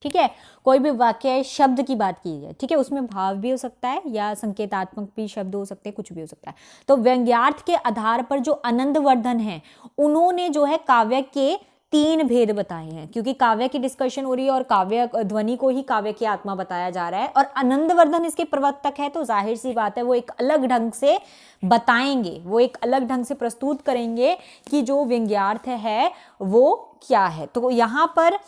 ठीक है, कोई भी वाक्य या शब्द की बात की जाए, ठीक है, उसमें भाव भी हो सकता है या संकेतात्मक भी शब्द हो सकते हैं, कुछ भी हो सकता है। तो व्यंग्यार्थ के आधार पर जो आनंदवर्धन है, उन्होंने जो है काव्य के 3 भेद बताए हैं, क्योंकि काव्य की डिस्कशन हो रही है और काव्य ध्वनि को ही काव्य की आत्मा बताया जा रहा है, और आनंदवर्धन इसके प्रवर्तक है, तो जाहिर सी बात है वो एक अलग ढंग से बताएंगे, वो एक अलग ढंग से प्रस्तुत करेंगे कि जो व्यंग्यार्थ है वो क्या है। तो यहाँ पर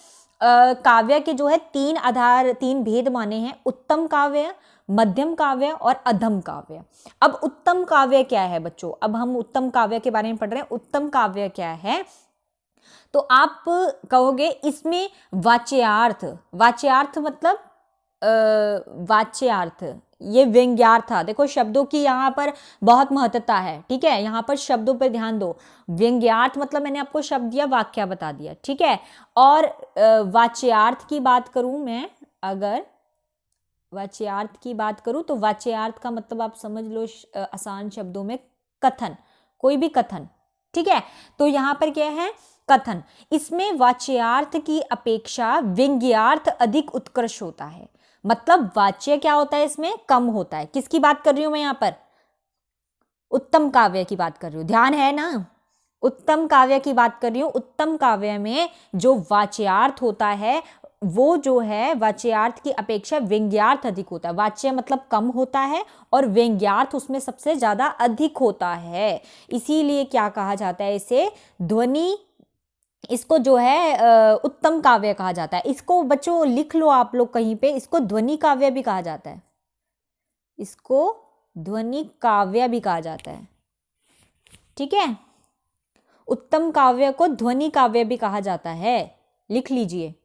काव्य के जो है 3 आधार, 3 भेद माने हैं, उत्तम काव्य, मध्यम काव्य और अधम काव्य। अब उत्तम काव्य क्या है बच्चों, अब हम उत्तम काव्य के बारे में पढ़ रहे हैं। उत्तम काव्य क्या है, तो आप कहोगे इसमें वाच्यार्थ, वाच्यार्थ मतलब वाच्यार्थ, ये व्यंग्यार्थ था। देखो शब्दों की यहाँ पर बहुत महत्वता है। ठीक है, यहाँ पर शब्दों पर ध्यान दो। व्यंग्यार्थ मतलब मैंने आपको शब्द या वाक्य बता दिया। ठीक है, और वाच्यार्थ की बात करूं मैं, अगर वाच्यार्थ की बात करूं तो वाच्यार्थ का मतलब आप समझ लो आसान शब्दों में कथन, कोई भी कथन। ठीक है, तो यहाँ पर क्या है, कथन। इसमें वाच्यार्थ की अपेक्षा व्यंग्यार्थ अधिक उत्कृष्ट होता है। मतलब वाच्य क्या होता है, इसमें कम होता है। किसकी बात कर रही हूं मैं यहाँ पर, उत्तम काव्य की बात कर रही हूं, ध्यान है ना, उत्तम काव्य की बात कर रही हूं। उत्तम काव्य में जो वाच्यार्थ होता है वो जो है वाच्यार्थ की अपेक्षा व्यंग्यार्थ अधिक होता है। वाच्य मतलब कम होता है और व्यंग्यार्थ उसमें सबसे ज्यादा अधिक होता है। इसीलिए क्या कहा जाता है, इसे ध्वनि, इसको जो है उत्तम काव्य कहा जाता है। इसको बच्चों लिख लो आप लोग कहीं पे, इसको ध्वनि काव्य भी कहा जाता है, इसको ध्वनि काव्य भी कहा जाता है। ठीक है, उत्तम काव्य को ध्वनि काव्य भी कहा जाता है, लिख लीजिए।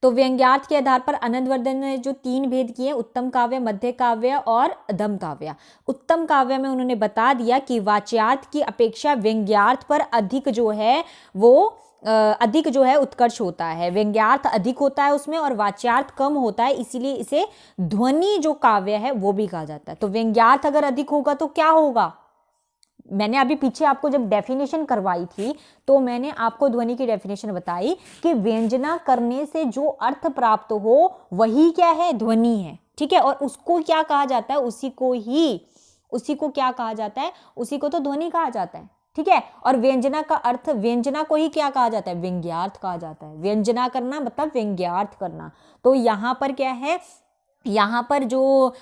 तो व्यंग्यार्थ के आधार पर आनंदवर्धन ने जो 3 भेद किए, उत्तम काव्य, मध्य काव्य और अधम काव्य। उत्तम काव्य में उन्होंने बता दिया कि वाच्यार्थ की अपेक्षा व्यंग्यार्थ पर अधिक जो है वो अधिक जो है उत्कर्ष होता है। व्यंग्यार्थ अधिक होता है उसमें और वाच्यार्थ कम होता है, इसीलिए इसे ध्वनि जो काव्य है वो भी कहा जाता है। तो व्यंग्यार्थ अगर अधिक होगा तो क्या होगा, मैंने अभी पीछे आपको जब डेफिनेशन करवाई थी तो मैंने आपको ध्वनि की डेफिनेशन बताई कि व्यंजना करने से जो अर्थ प्राप्त हो वही क्या है, ध्वनि है। ठीक है, और उसको क्या कहा जाता है, उसी को क्या कहा जाता है, उसी को तो ध्वनि कहा जाता है। ठीक है, और व्यंजना का अर्थ, व्यंजना को ही क्या कहा जाता है, व्यंग्यार्थ कहा जाता है। व्यंजना करना मतलब व्यंग्यार्थ करना। तो यहाँ पर क्या है, यहाँ पर जो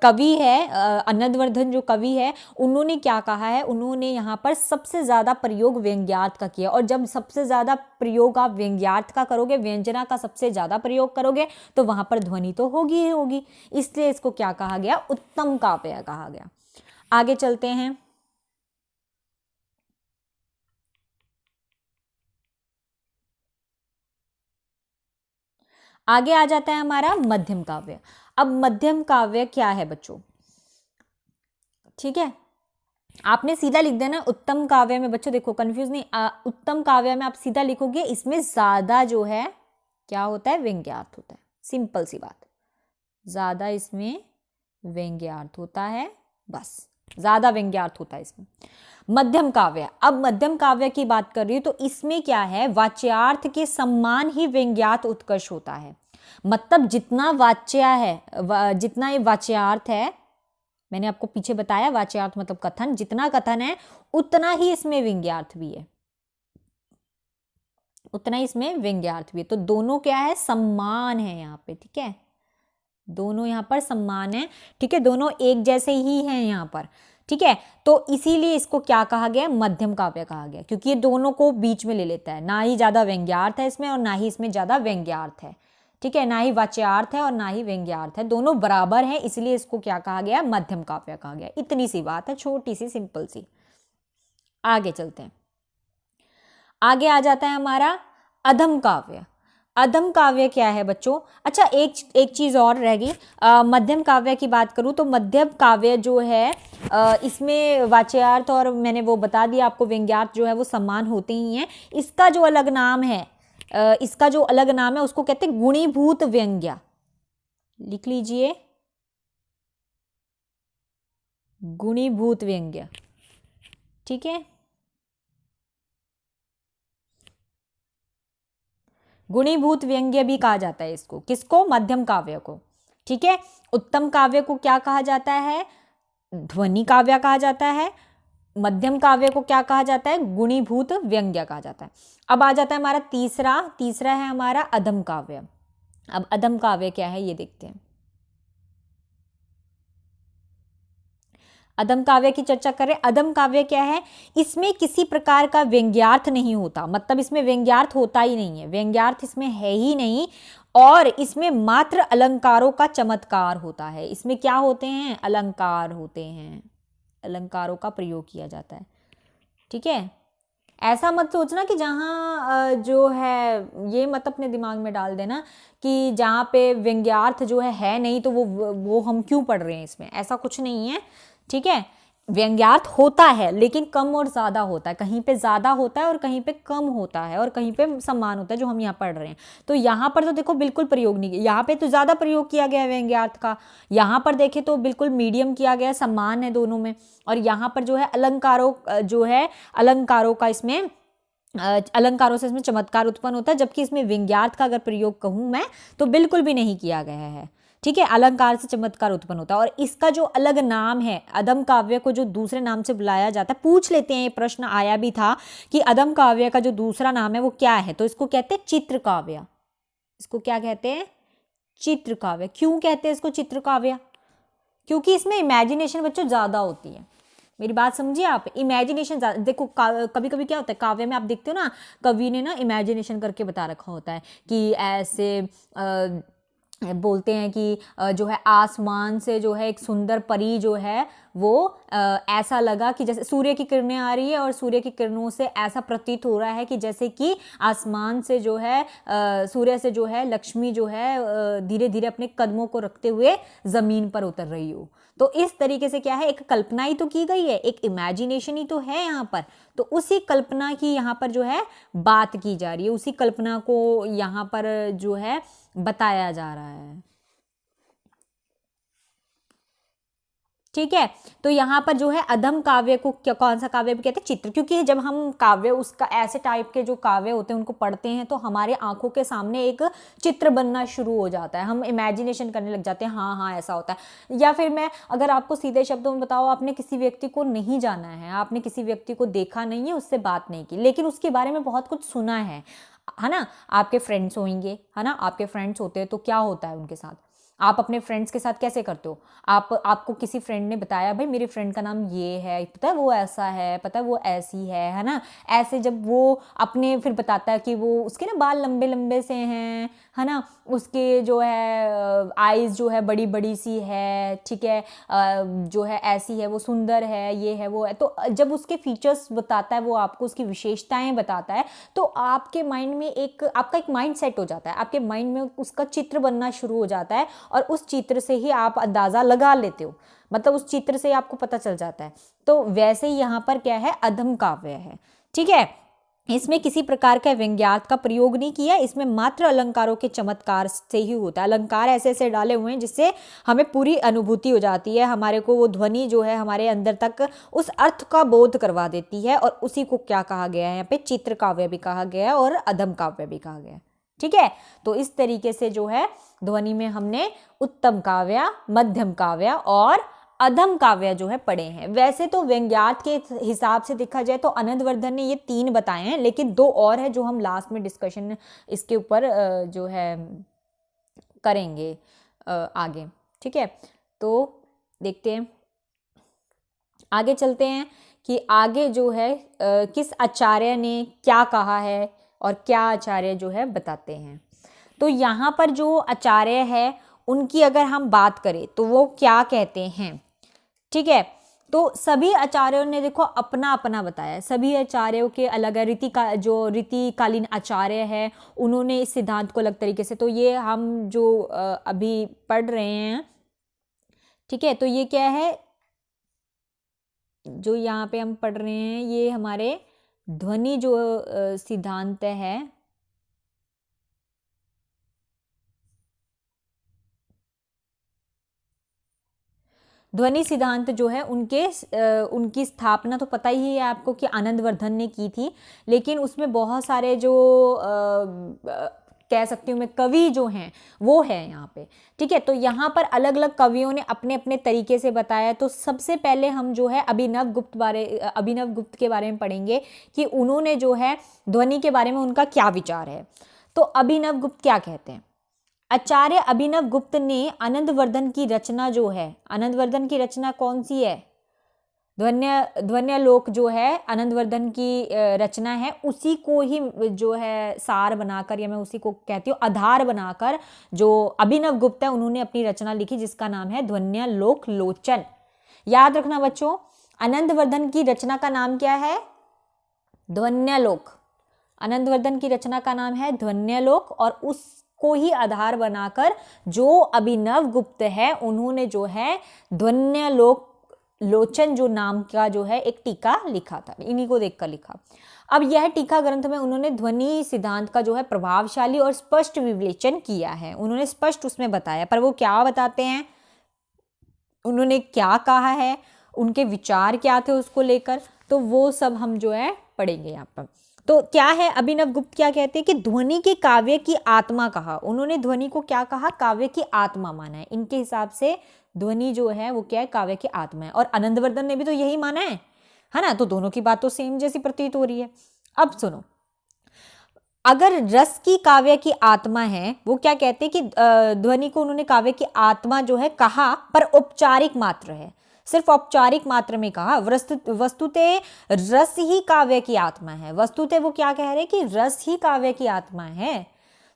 कवि है आनंदवर्धन जो कवि है, उन्होंने क्या कहा है, उन्होंने यहाँ पर सबसे ज़्यादा प्रयोग व्यंग्यार्थ का किया। और जब सबसे ज़्यादा प्रयोग आप व्यंग्यार्थ का करोगे, व्यंजना का सबसे ज़्यादा प्रयोग करोगे, तो वहाँ पर ध्वनि तो होगी ही होगी। इसलिए इसको क्या कहा गया, उत्तम काव्य कहा गया। आगे चलते हैं। आगे आ जाता है हमारा मध्यम काव्य। अब मध्यम काव्य क्या है बच्चों, ठीक है, आपने सीधा लिख देना उत्तम काव्य में। बच्चों देखो कंफ्यूज नहीं, उत्तम काव्य में आप सीधा लिखोगे, इसमें ज्यादा जो है क्या होता है, व्यंग्यार्थ होता है। सिंपल सी बात, ज्यादा इसमें व्यंग्यार्थ होता है, बस। ज्यादा व्यंग्यार्थ होता है इसमें। मध्यम काव्य, अब मध्यम काव्य की बात कर रही हूं तो इसमें क्या है, वाच्यार्थ के सम्मान ही व्यंग्यार्थ उत्कर्ष होता है। मतलब जितना वाच्या है, जितना ये वाच्यार्थ है, मैंने आपको पीछे बताया वाच्यार्थ मतलब कथन, जितना कथन है उतना ही इसमें व्यंग्यार्थ भी है, उतना ही इसमें व्यंग्यार्थ भी है। तो दोनों क्या है, सम्मान है यहाँ पे, ठीक है, दोनों यहाँ पर सम्मान है, ठीक है, दोनों एक जैसे ही हैं यहाँ पर, ठीक है। तो इसीलिए इसको क्या कहा गया, मध्यम काव्य कहा गया, क्योंकि ये दोनों को बीच में ले लेता है, ना ही ज्यादा व्यंग्यार्थ है इसमें और ना ही इसमें ज्यादा व्यंग्यार्थ है, ठीक है, ना ही वाच्यार्थ है और ना ही व्यंग्यार्थ है, दोनों बराबर हैं, इसलिए इसको क्या कहा गया, मध्यम काव्य कहा गया। इतनी सी बात है, छोटी सी सिंपल सी। आगे चलते हैं, आगे आ जाता है हमारा अधम काव्य। अधम काव्य क्या है बच्चों, अच्छा एक चीज और रह गई, मध्यम काव्य की बात करूं तो मध्यम काव्य जो है इसमें वाच्यार्थ और मैंने वो बता दिया आपको, व्यंग्यार्थ जो है वो सम्मान होते ही हैं। इसका जो अलग नाम है, इसका जो अलग नाम है उसको कहते हैं गुणीभूत व्यंग्य, लिख लीजिए, गुणीभूत व्यंग्य, ठीक है, गुणीभूत व्यंग्य भी कहा जाता है इसको, किसको, मध्यम काव्य को, ठीक है। उत्तम काव्य को क्या कहा जाता है, ध्वनि काव्य कहा जाता है, मध्यम काव्य को क्या कहा जाता है, गुणीभूत व्यंग्य कहा जाता है। अब आ जाता है हमारा तीसरा है हमारा अधम काव्य। अब अधम काव्य क्या है ये देखते हैं। अधम काव्य की चर्चा करें, अधम काव्य क्या है, इसमें किसी प्रकार का व्यंग्यार्थ नहीं होता, मतलब इसमें व्यंग्यार्थ होता ही नहीं है, व्यंग्यार्थ इसमें है ही नहीं, और इसमें मात्र अलंकारों का चमत्कार होता है। इसमें क्या होते हैं, अलंकार होते हैं, अलंकारों का प्रयोग किया जाता है, ठीक है। ऐसा मत सोचना कि जहाँ जो है, ये मत अपने दिमाग में डाल देना कि जहाँ पे व्यंग्यार्थ जो है नहीं तो वो हम क्यों पढ़ रहे हैं इसमें, ऐसा कुछ नहीं है, ठीक है। व्यंग्यार्थ होता है लेकिन कम और ज्यादा होता है, कहीं पे ज्यादा होता है और कहीं पे कम होता है और कहीं पे सम्मान होता है, जो हम यहाँ पढ़ रहे हैं। तो यहाँ पर तो देखो बिल्कुल प्रयोग नहीं किया, यहाँ पे तो ज्यादा प्रयोग किया गया है व्यंग्यार्थ का, यहाँ पर देखे तो बिल्कुल मीडियम किया गया, सम्मान है दोनों में। और यहाँ पर जो है अलंकारों का इसमें अलंकारों से इसमें चमत्कार उत्पन्न होता है, जबकि इसमें व्यंग्यार्थ का अगर प्रयोग कहूं मैं तो बिल्कुल भी नहीं किया गया है, ठीक है। अलंकार से चमत्कार उत्पन्न होता है। और इसका जो अलग नाम है, अधम काव्य को जो दूसरे नाम से बुलाया जाता है, पूछ लेते हैं, ये प्रश्न आया भी था कि अधम काव्य का जो दूसरा नाम है वो क्या है, तो इसको कहते हैं चित्र काव्य। इसको क्या कहते हैं, चित्र काव्य। क्यों कहते हैं इसको चित्र काव्य, क्योंकि इसमें इमेजिनेशन बच्चों ज्यादा होती है। मेरी बात समझिए आप, इमेजिनेशन देखो, कभी कभी क्या होता है काव्य में, आप देखते हो ना, कवि ने ना इमेजिनेशन करके बता रखा होता है कि ऐसे बोलते हैं कि जो है आसमान से जो है एक सुंदर परी जो है वो ऐसा लगा कि जैसे सूर्य की किरणें आ रही है और सूर्य की किरणों से ऐसा प्रतीत हो रहा है कि जैसे कि आसमान से जो है सूर्य से जो है लक्ष्मी जो है धीरे धीरे अपने कदमों को रखते हुए जमीन पर उतर रही हो। तो इस तरीके से क्या है, एक कल्पना ही तो की गई है, एक इमेजिनेशन ही तो है यहाँ पर। तो उसी कल्पना की यहाँ पर जो है बात की जा रही है, उसी कल्पना को यहाँ पर जो है बताया जा रहा है, ठीक है। तो यहाँ पर जो है अधम काव्य को कौन सा काव्य भी कहते हैं, चित्र, क्योंकि जब हम काव्य उसका ऐसे टाइप के जो काव्य होते हैं उनको पढ़ते हैं तो हमारे आंखों के सामने एक चित्र बनना शुरू हो जाता है, हम इमेजिनेशन करने लग जाते हैं, हाँ हाँ ऐसा होता है। या फिर मैं अगर आपको सीधे शब्दों में बताओ, आपने किसी व्यक्ति को नहीं जाना है, आपने किसी व्यक्ति को देखा नहीं है, उससे बात नहीं की, लेकिन उसके बारे में बहुत कुछ सुना है ना। आपके फ्रेंड्स होंगे, है ना, आपके फ्रेंड्स होते हैं तो क्या होता है उनके साथ, आप अपने फ्रेंड्स के साथ कैसे करते हो, आपको किसी फ्रेंड ने बताया भाई मेरे फ्रेंड का नाम ये है, पता है वो ऐसा है, पता है वो ऐसी है ना। ऐसे जब वो अपने फिर बताता है कि वो उसके ना बाल लंबे लंबे से हैं, है ना, उसके जो है आईज जो है बड़ी बड़ी सी है, ठीक है, जो है ऐसी है, वो सुंदर है, ये है वो है। तो जब उसके फीचर्स बताता है वो, आपको उसकी विशेषताएं बताता है, तो आपके माइंड में आपका एक माइंड सेट हो जाता है, आपके माइंड में उसका चित्र बनना शुरू हो जाता है और उस चित्र से ही आप अंदाजा लगा लेते हो, मतलब उस चित्र से आपको पता चल जाता है। तो वैसे ही यहाँ पर क्या है, अधम काव्य है, ठीक है। इसमें किसी प्रकार का व्यंग्यार्थ का प्रयोग नहीं किया, इसमें मात्र अलंकारों के चमत्कार से ही होता है। अलंकार ऐसे ऐसे डाले हुए हैं जिससे हमें पूरी अनुभूति हो जाती है, हमारे को वो ध्वनि जो है हमारे अंदर तक उस अर्थ का बोध करवा देती है। और उसी को क्या कहा गया है यहाँ पे, चित्र काव्य भी कहा गया है और अधम काव्य भी कहा गया है। ठीक है, तो इस तरीके से जो है ध्वनि में हमने उत्तम काव्य, मध्यम काव्य और अधम काव्य जो है पढ़े हैं। वैसे तो व्यंग्यार्थ के हिसाब से देखा जाए तो आनंदवर्धन ने ये 3 बताए हैं, लेकिन 2 और है जो हम लास्ट में डिस्कशन इसके ऊपर जो है करेंगे आगे। ठीक है, तो देखते हैं, आगे चलते हैं कि आगे जो है किस आचार्य ने क्या कहा है और क्या आचार्य जो है बताते हैं। तो यहाँ पर जो आचार्य है उनकी अगर हम बात करें तो वो क्या कहते हैं। ठीक है, तो सभी आचार्यों ने देखो अपना अपना बताया, सभी आचार्यों के अलग है। रीतिकालीन आचार्य है उन्होंने इस सिद्धांत को अलग तरीके से, तो ये हम जो अभी पढ़ रहे हैं, ठीक है, तो ये क्या है जो यहाँ पे हम पढ़ रहे हैं, ये हमारे ध्वनि जो सिद्धांत है, ध्वनि सिद्धांत जो है उनकी स्थापना तो पता ही है आपको कि आनंदवर्धन ने की थी, लेकिन उसमें बहुत सारे जो कह सकती हूँ मैं कवि जो हैं वो है यहाँ पे। ठीक है, तो यहाँ पर अलग अलग कवियों ने अपने अपने तरीके से बताया। तो सबसे पहले हम जो है अभिनव गुप्त के बारे में पढ़ेंगे कि उन्होंने जो है ध्वनि के बारे में उनका क्या विचार है। तो अभिनव गुप्त क्या कहते हैं, आचार्य अभिनव गुप्त ने आनंदवर्धन की रचना जो है, आनंदवर्धन की रचना कौन सी है, ध्वन्यालोक जो है आनंदवर्धन की रचना है, उसी को ही जो है सार बनाकर, या मैं उसी को कहती हूँ आधार बनाकर, जो अभिनव गुप्त है उन्होंने अपनी रचना लिखी जिसका नाम है ध्वन्यालोक लोचन। याद रखना बच्चों, आनंदवर्धन की रचना का नाम क्या है, ध्वन्यालोक। आनंदवर्धन की रचना का नाम है ध्वन्यालोक, और उसको ही आधार बनाकर जो अभिनव गुप्त है उन्होंने जो है ध्वन्यालोक लोचन जो नाम का जो है एक टीका लिखा था, इन्हीं को देखकर लिखा। अब यह टीका ग्रंथ में उन्होंने ध्वनि सिद्धांत का जो है प्रभावशाली और स्पष्ट विवेचन किया है, उन्होंने स्पष्ट उसमें बताया। पर वो क्या बताते हैं, उन्होंने क्या कहा है, उनके विचार क्या थे उसको लेकर, तो वो सब हम जो है पढ़ेंगे यहाँ पर। तो क्या है, अभिनव गुप्त क्या कहते हैं कि ध्वनि के काव्य की आत्मा कहा। उन्होंने ध्वनि को क्या कहा, काव्य की आत्मा माना है। इनके हिसाब से ध्वनि जो है वो क्या है, काव्य की आत्मा है। और आनंदवर्धन ने भी तो यही माना है ना, तो दोनों की बात तो सेम जैसी प्रतीत हो रही है। अब सुनो, अगर रस की काव्य की आत्मा है, वो क्या कहते हैं कि ध्वनि को उन्होंने काव्य की आत्मा जो है कहा, पर औपचारिक मात्र है, सिर्फ औपचारिक मात्र में कहा। वस्तुतः रस ही काव्य की आत्मा है। वस्तुतः वो क्या कह रहे हैं कि रस ही काव्य की आत्मा है।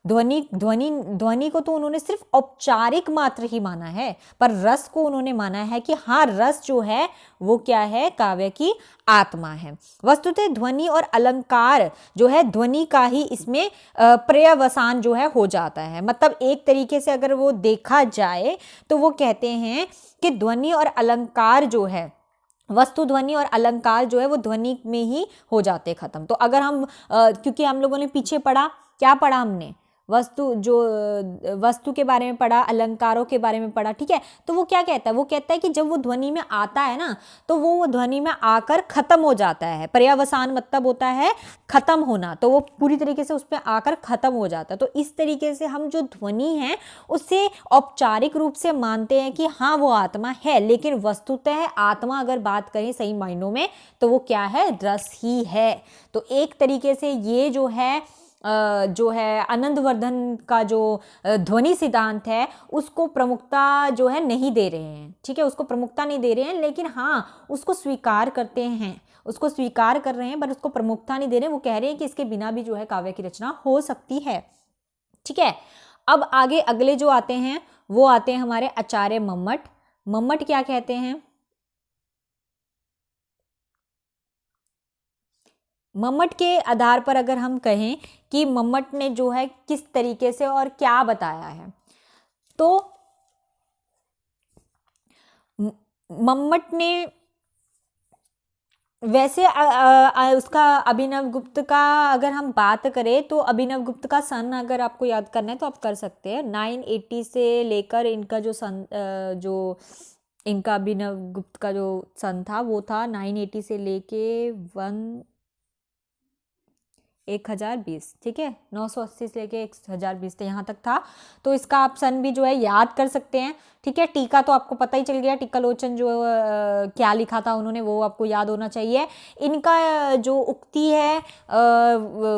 ध्वनि को तो उन्होंने सिर्फ औपचारिक मात्र ही माना है, पर रस को उन्होंने माना है कि हाँ, रस जो है वो क्या है, काव्य की आत्मा है। वस्तुतः ध्वनि और अलंकार जो है ध्वनि का ही इसमें पर्यवसान जो है हो जाता है। मतलब एक तरीके से अगर वो देखा जाए तो वो कहते हैं कि ध्वनि और अलंकार जो है, वस्तु ध्वनि और अलंकार जो है वो ध्वनि में ही हो जाते खत्म। तो अगर हम क्योंकि हम लोगों ने पीछे पढ़ा, क्या पढ़ा हमने, वस्तु के बारे में पढ़ा, अलंकारों के बारे में पढ़ा। ठीक है, तो वो क्या कहता है, वो कहता है कि जब वो ध्वनि में आता है ना, तो वो ध्वनि में आकर खत्म हो जाता है। पर्यवसान मतलब होता है खत्म होना, तो वो पूरी तरीके से उस पर आकर खत्म हो जाता है। तो इस तरीके से हम जो ध्वनि है उससे औपचारिक रूप से मानते हैं कि हाँ वो आत्मा है, लेकिन वस्तुतः आत्मा अगर बात करें सही मायनों में तो वो क्या है, रस ही है। तो एक तरीके से ये जो है आनंदवर्धन का जो ध्वनि सिद्धांत है उसको प्रमुखता जो है नहीं दे रहे हैं। ठीक है, उसको प्रमुखता नहीं दे रहे हैं, लेकिन हाँ उसको स्वीकार करते हैं, उसको स्वीकार कर रहे हैं, पर उसको प्रमुखता नहीं दे रहे हैं। वो कह रहे हैं कि इसके बिना भी जो है काव्य की रचना हो सकती है। ठीक है, अब आगे अगले जो आते हैं वो आते हैं हमारे आचार्य मम्मट। मम्मट क्या कहते हैं, मम्मट के आधार पर अगर हम कहें कि मम्मट ने जो है किस तरीके से और क्या बताया है, तो मम्मट ने वैसे उसका अभिनव गुप्त का अगर हम बात करें तो अभिनव गुप्त का सन अगर आपको याद करना है तो आप कर सकते हैं। 980 से लेकर इनका जो सन जो इनका अभिनव गुप्त का जो सन था वो था 980 से लेके 1020, ठीक है, 980 से लेके 1020 यहाँ तक था। तो इसका आप सन भी जो है याद कर सकते हैं, ठीक है। टीका तो आपको पता ही चल गया, टीका लोचन जो क्या लिखा था उन्होंने वो आपको याद होना चाहिए। इनका जो उक्ति है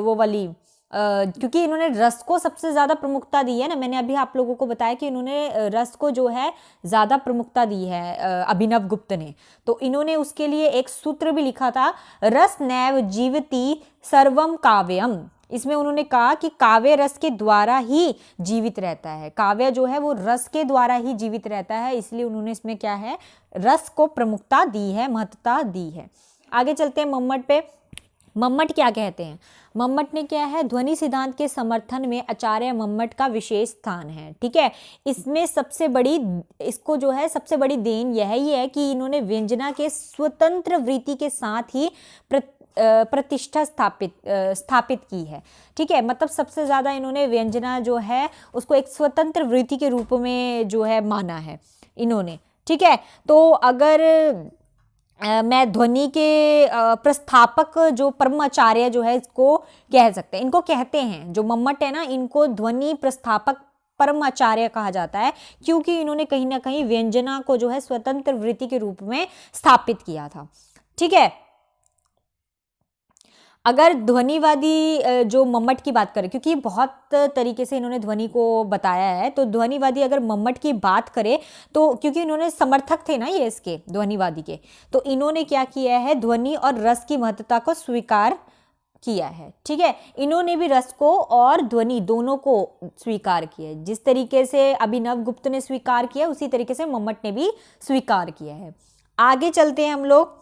वो वाली क्योंकि इन्होंने रस को सबसे ज़्यादा प्रमुखता दी है ना, मैंने अभी आप लोगों को बताया कि इन्होंने रस को जो है ज़्यादा प्रमुखता दी है अभिनव गुप्त ने। तो इन्होंने उसके लिए एक सूत्र भी लिखा था, रस नैव जीवति सर्वम काव्यम। इसमें उन्होंने कहा कि काव्य रस के द्वारा ही जीवित रहता है, काव्य जो है वो रस के द्वारा ही जीवित रहता है, इसलिए उन्होंने इसमें क्या है, रस को प्रमुखता दी है, महत्ता दी है। आगे चलते हैं मम्मट पे। मम्मट क्या कहते हैं? मम्मट ने क्या है, ध्वनि सिद्धांत के समर्थन में आचार्य मम्मट का विशेष स्थान है, ठीक है। इसमें सबसे बड़ी इसको जो है सबसे बड़ी देन यह ही है कि इन्होंने व्यंजना के स्वतंत्र वृत्ति के साथ ही प्रतिष्ठा स्थापित की है, ठीक है। मतलब सबसे ज़्यादा इन्होंने व्यंजना जो है उसको एक स्वतंत्र वृत्ति के रूप में जो है माना है इन्होंने, ठीक है। तो अगर मैं ध्वनि के प्रस्थापक जो परमाचार्य जो है इसको कह सकते हैं, इनको कहते हैं, जो मम्मट है ना इनको ध्वनि प्रस्थापक परमाचार्य कहा जाता है, क्योंकि इन्होंने कहीं ना कहीं व्यंजना को जो है स्वतंत्र वृत्ति के रूप में स्थापित किया था, ठीक है। अगर ध्वनिवादी जो मम्मट की बात करें, क्योंकि बहुत तरीके से इन्होंने ध्वनि को बताया है, तो ध्वनिवादी अगर मम्मट की बात करें तो क्योंकि इन्होंने समर्थक थे ना ये इसके ध्वनिवादी के, तो इन्होंने क्या किया है, ध्वनि और रस की महत्ता को स्वीकार किया है, ठीक है। इन्होंने भी रस को और ध्वनि दोनों को स्वीकार किया है। जिस तरीके से अभिनव गुप्त ने स्वीकार किया उसी तरीके से मम्मट ने भी स्वीकार किया है। आगे चलते हैं हम लोग,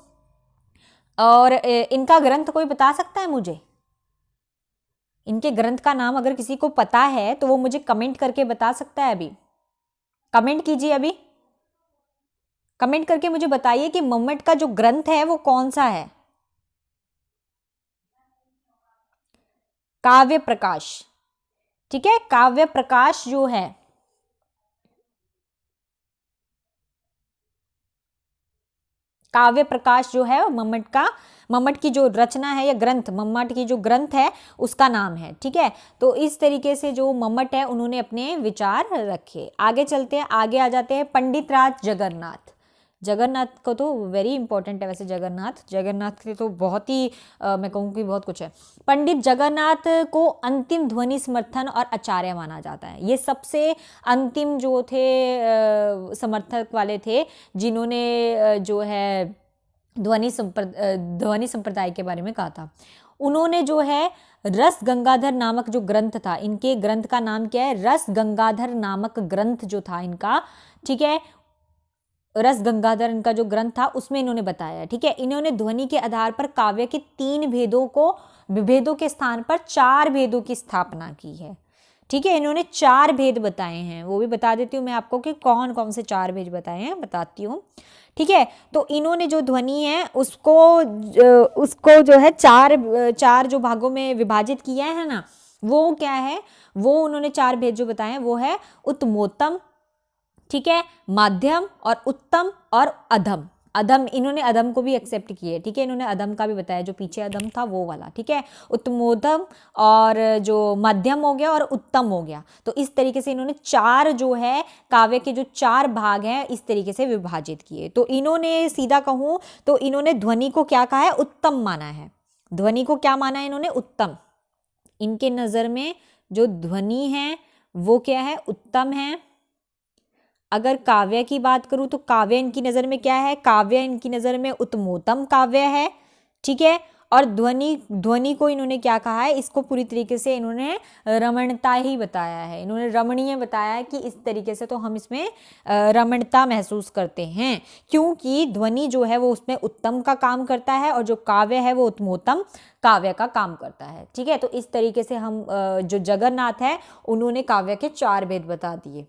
और इनका ग्रंथ कोई बता सकता है मुझे? इनके ग्रंथ का नाम अगर किसी को पता है तो वो मुझे कमेंट करके बता सकता है। अभी कमेंट कीजिए, अभी कमेंट करके मुझे बताइए कि मम्मट का जो ग्रंथ है वो कौन सा है। काव्य प्रकाश, ठीक है, काव्य प्रकाश जो है, काव्य प्रकाश जो है मम्मट का, मम्मट की जो रचना है या ग्रंथ, मम्मट की जो ग्रंथ है उसका नाम है, ठीक है। तो इस तरीके से जो मम्मट है उन्होंने अपने विचार रखे। आगे चलते हैं, आगे आ जाते हैं पंडित राज जगन्नाथ। जगन्नाथ को तो वेरी इंपॉर्टेंट है वैसे, जगन्नाथ के तो बहुत ही मैं कहूँ कि बहुत कुछ है। पंडित जगन्नाथ को अंतिम ध्वनि समर्थन और आचार्य माना जाता है। ये सबसे अंतिम जो थे समर्थक वाले थे जिन्होंने जो है ध्वनि संप्रदाय के बारे में कहा था। उन्होंने जो है रस गंगाधर नामक जो ग्रंथ था, इनके ग्रंथ का नाम क्या है, रस गंगाधर नामक ग्रंथ जो था इनका, ठीक है, रस गंगाधर इनका जो ग्रंथ था उसमें इन्होंने बताया, ठीक है। इन्होंने ध्वनि के आधार पर काव्य के 3 भेदों के स्थान पर 4 भेदों की स्थापना की है, ठीक है। इन्होंने 4 भेद बताए हैं, वो भी बता देती हूँ मैं आपको कि कौन कौन से 4 भेद बताए हैं, बताती हूँ, ठीक है। तो इन्होंने जो ध्वनि है उसको जो है चार जो भागों में विभाजित किया है ना, वो क्या है, वो उन्होंने 4 भेद जो बताए हैं वो है उत्तमोत्तम, ठीक है, माध्यम और उत्तम और अधम। अधम, इन्होंने अधम को भी एक्सेप्ट किए, ठीक है, इन्होंने अधम का भी बताया, जो पीछे अधम था वो वाला, ठीक है। उत्तमोत्तम और जो मध्यम हो गया और उत्तम हो गया। तो इस तरीके से इन्होंने 4 जो है काव्य के जो 4 भाग हैं इस तरीके से विभाजित किए। तो इन्होंने सीधा कहूँ तो इन्होंने ध्वनि को क्या कहा है, उत्तम माना है। ध्वनि को क्या माना है इन्होंने, उत्तम। इनके नज़र में जो ध्वनि है वो क्या है, उत्तम है। अगर काव्य की बात करूँ तो काव्य इनकी नज़र में क्या है, काव्य इनकी नज़र में उत्तमोत्तम काव्य है, ठीक है। और ध्वनि को इन्होंने क्या कहा है, इसको पूरी तरीके से इन्होंने रमणता ही बताया है, इन्होंने रमणीय बताया है कि इस तरीके से तो हम इसमें रमणता महसूस करते हैं, क्योंकि ध्वनि जो है वो उसमें उत्तम का काम करता है और जो काव्य है वो उत्तमोत्तम काव्य का काम करता है, ठीक है। तो इस तरीके से हम जो जगन्नाथ है उन्होंने काव्य के 4 भेद बता दिए,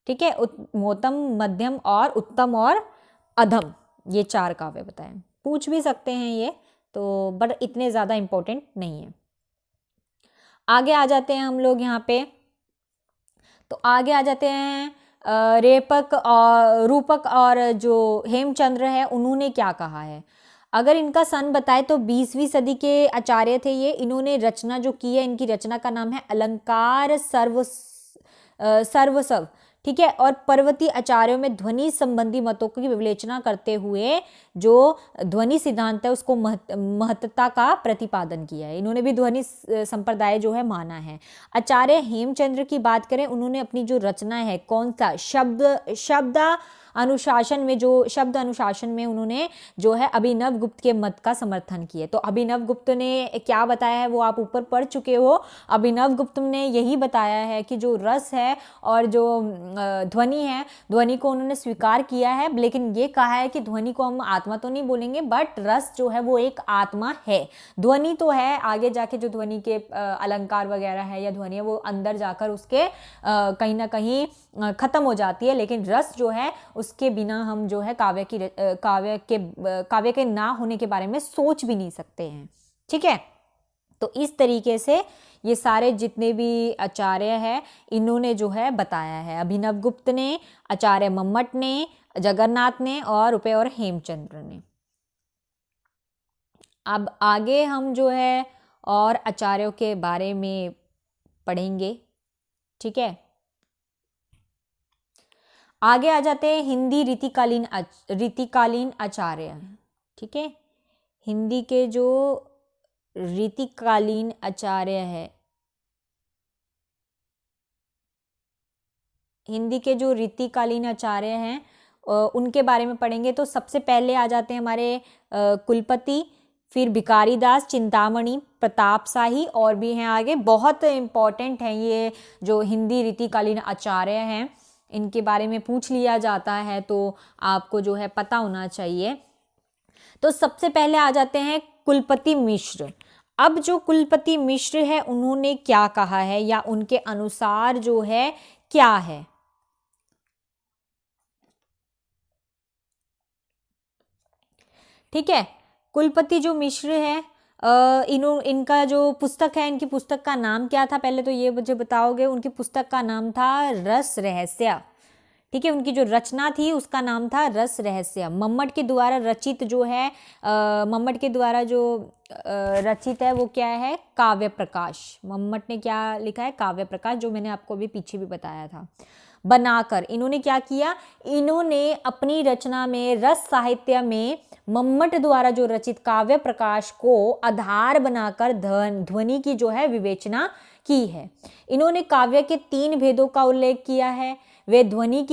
ठीक है, उत्तमोत्तम, मध्यम और उत्तम और अधम, ये 4 काव्य बताएं। पूछ भी सकते हैं ये तो, बट इतने ज़्यादा इम्पोर्टेंट नहीं है। आगे आ जाते हैं हम लोग यहाँ पे, तो आगे आ जाते हैं रेपक और रूपक और जो हेमचंद्र है उन्होंने क्या कहा है। अगर इनका सन बताए तो 20वीं सदी के आचार्य थे ये। इन्होंने रचना जो की है, इनकी रचना का नाम है अलंकार सर्वस्व, ठीक है। और पर्वतीय आचार्यों में ध्वनि संबंधी मतों की विवेचना करते हुए जो ध्वनि सिद्धांत है उसको महत्ता का प्रतिपादन किया है। इन्होंने भी ध्वनि संप्रदाय जो है माना है। आचार्य हेमचंद्र की बात करें, उन्होंने अपनी जो रचना है कौन सा शब्द अनुशासन में, जो शब्द अनुशासन में उन्होंने जो है अभिनव गुप्त के मत का समर्थन किया। तो अभिनव गुप्त ने क्या बताया है वो आप ऊपर पढ़ चुके हो। अभिनव गुप्त ने यही बताया है कि जो रस है और जो ध्वनि है, ध्वनि को उन्होंने स्वीकार किया है, लेकिन ये कहा है कि ध्वनि को हम आत्मा तो नहीं बोलेंगे, बट रस जो है वो एक आत्मा है। ध्वनि तो है, आगे जाके जो ध्वनि के अलंकार वगैरह है या ध्वनि है वो अंदर जाकर उसके कहीं ना कहीं खत्म हो जाती है, लेकिन रस जो है उसके बिना हम जो है काव्य के ना होने के बारे में सोच भी नहीं सकते हैं, ठीक है। तो इस तरीके से ये सारे जितने भी आचार्य हैं इन्होंने जो है बताया है, अभिनव गुप्त ने, आचार्य मम्मट ने, जगन्नाथ ने और रुपये और हेमचंद्र ने। अब आगे हम जो है और आचार्यों के बारे में पढ़ेंगे, ठीक है। आगे आ जाते हैं हिंदी रीतिकालीन आचार्य, ठीक है। हिंदी के जो रीतिकालीन आचार्य है, हिंदी के जो रीतिकालीन आचार्य हैं उनके बारे में पढ़ेंगे। तो सबसे पहले आ जाते हैं हमारे कुलपति, फिर भिखारी दास, चिंतामणि, प्रताप शाही और भी हैं आगे। बहुत इम्पॉर्टेंट हैं ये जो हिंदी रीतिकालीन आचार्य हैं, इनके बारे में पूछ लिया जाता है तो आपको जो है पता होना चाहिए। तो सबसे पहले आ जाते हैं कुलपति मिश्र। अब जो कुलपति मिश्र है उन्होंने क्या कहा है या उनके अनुसार जो है क्या है। ठीक है, कुलपति जो मिश्र है इनका जो पुस्तक है, इनकी पुस्तक का नाम क्या था पहले तो ये मुझे बताओगे। उनकी पुस्तक का नाम था रस रहस्य, ठीक है। उनकी जो रचना थी उसका नाम था रस रहस्य। मम्मट के द्वारा रचित जो है मम्मट के द्वारा जो रचित है वो क्या है, काव्य प्रकाश। मम्मट ने क्या लिखा है, काव्य प्रकाश, जो मैंने आपको अभी पीछे भी बताया था। बनाकर इन्होंने क्या किया, इन्होंने अपनी रचना में रस साहित्य में मम्मट द्वारा जो रचित काव्य प्रकाश को आधार बनाकर ध्वनि की जो है विवेचना की है। इन्होंने काव्य के 3 भेदों का उल्लेख किया है। वे ध्वनि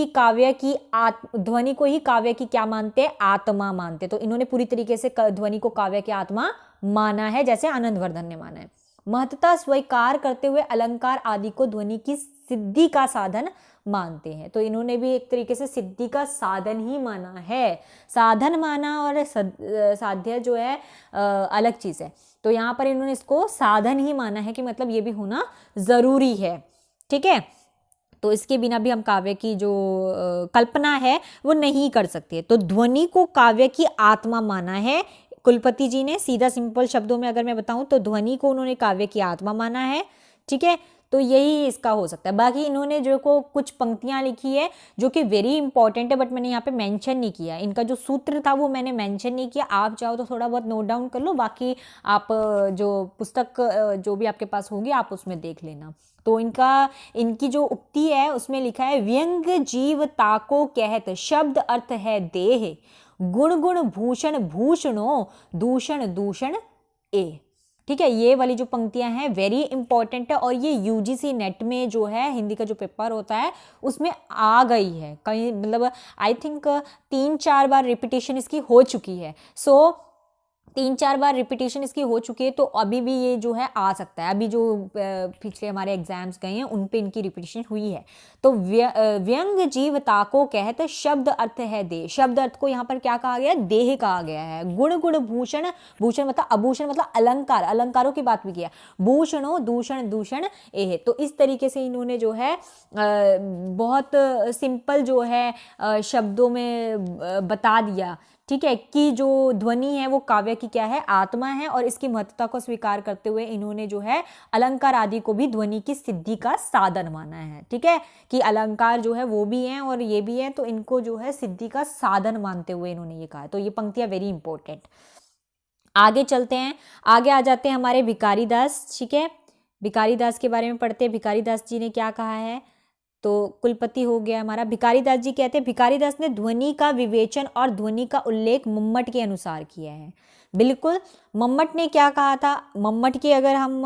को ही काव्य की क्या मानते, आत्मा मानते। तो इन्होंने पूरी तरीके से ध्वनि को काव्य की आत्मा माना है, जैसे आनंदवर्धन ने माना है। महत्ता स्वीकार करते हुए अलंकार आदि को ध्वनि की सिद्धि का साधन मानते हैं। तो इन्होंने भी एक तरीके से सिद्धि का साधन ही माना है, साधन माना और साध्य जो है अलग चीज है। तो यहाँ पर इन्होंने इसको साधन ही माना है कि मतलब ये भी होना जरूरी है, ठीक है। तो इसके बिना भी हम काव्य की जो कल्पना है वो नहीं कर सकते। तो ध्वनि को काव्य की आत्मा माना है कुलपति जी ने। सीधा सिंपल शब्दों में अगर मैं बताऊं तो ध्वनि को उन्होंने काव्य की आत्मा माना है, ठीक है। तो यही इसका हो सकता है। बाकी इन्होंने जो को कुछ पंक्तियां लिखी है जो कि वेरी इंपॉर्टेंट है, बट मैंने यहाँ पे मेंशन नहीं किया। इनका जो सूत्र था वो मैंने मेंशन नहीं किया। आप चाहो तो थोड़ा बहुत नोट डाउन कर लो, बाकी आप जो पुस्तक जो भी आपके पास होगी आप उसमें देख लेना। तो इनकी जो उक्ति है उसमें लिखा है, व्यंग जीव ताको कहत, शब्द अर्थ है देह, गुण गुण भूषण भूषणो, दूषण दूषण ए। ठीक है, ये वाली जो पंक्तियां हैं वेरी इंपॉर्टेंट है, और ये यूजीसी नेट में जो है हिंदी का जो पेपर होता है उसमें आ गई है कहीं, मतलब आई थिंक 3-4 बार रिपीटेशन इसकी हो चुकी है। सो 3-4 बार रिपीटेशन इसकी हो चुकी है, तो अभी भी ये जो है आ सकता है। अभी जो पिछले हमारे एग्जाम्स गए हैं उन पे इनकी रिपीटेशन हुई है। तो व्यंग जीवता को कहत, शब्द अर्थ है देह। शब्द अर्थ को यहाँ पर क्या कहा गया, देह कहा गया है। गुण गुण भूषण, भूषण मतलब आभूषण मतलब अलंकार, अलंकारों की बात भी किया। भूषणों दूषण दूषण एह। तो इस तरीके से इन्होंने जो है बहुत सिंपल जो है शब्दों में बता दिया, ठीक है, कि जो ध्वनि है वो काव्य की क्या है, आत्मा है, और इसकी महत्वता को स्वीकार करते हुए इन्होंने जो है अलंकार आदि को भी ध्वनि की सिद्धि का साधन माना है। ठीक है, कि अलंकार जो है वो भी हैं और ये भी है, तो इनको जो है सिद्धि का साधन मानते हुए इन्होंने ये कहा। तो ये पंक्तियां वेरी इंपॉर्टेंट। आगे चलते हैं, आगे आ जाते हैं हमारे भिखारी दास। ठीक है, भिखारी दास के बारे में पढ़ते हैं। भिखारी दास जी ने क्या कहा है, तो कुलपति हो गया हमारा। भिखारी दास जी कहते हैं, भिखारी दास ने ध्वनि का विवेचन और ध्वनि का उल्लेख मम्मट के अनुसार किया है। बिल्कुल, मम्मट ने क्या कहा था, मम्मट के अगर हम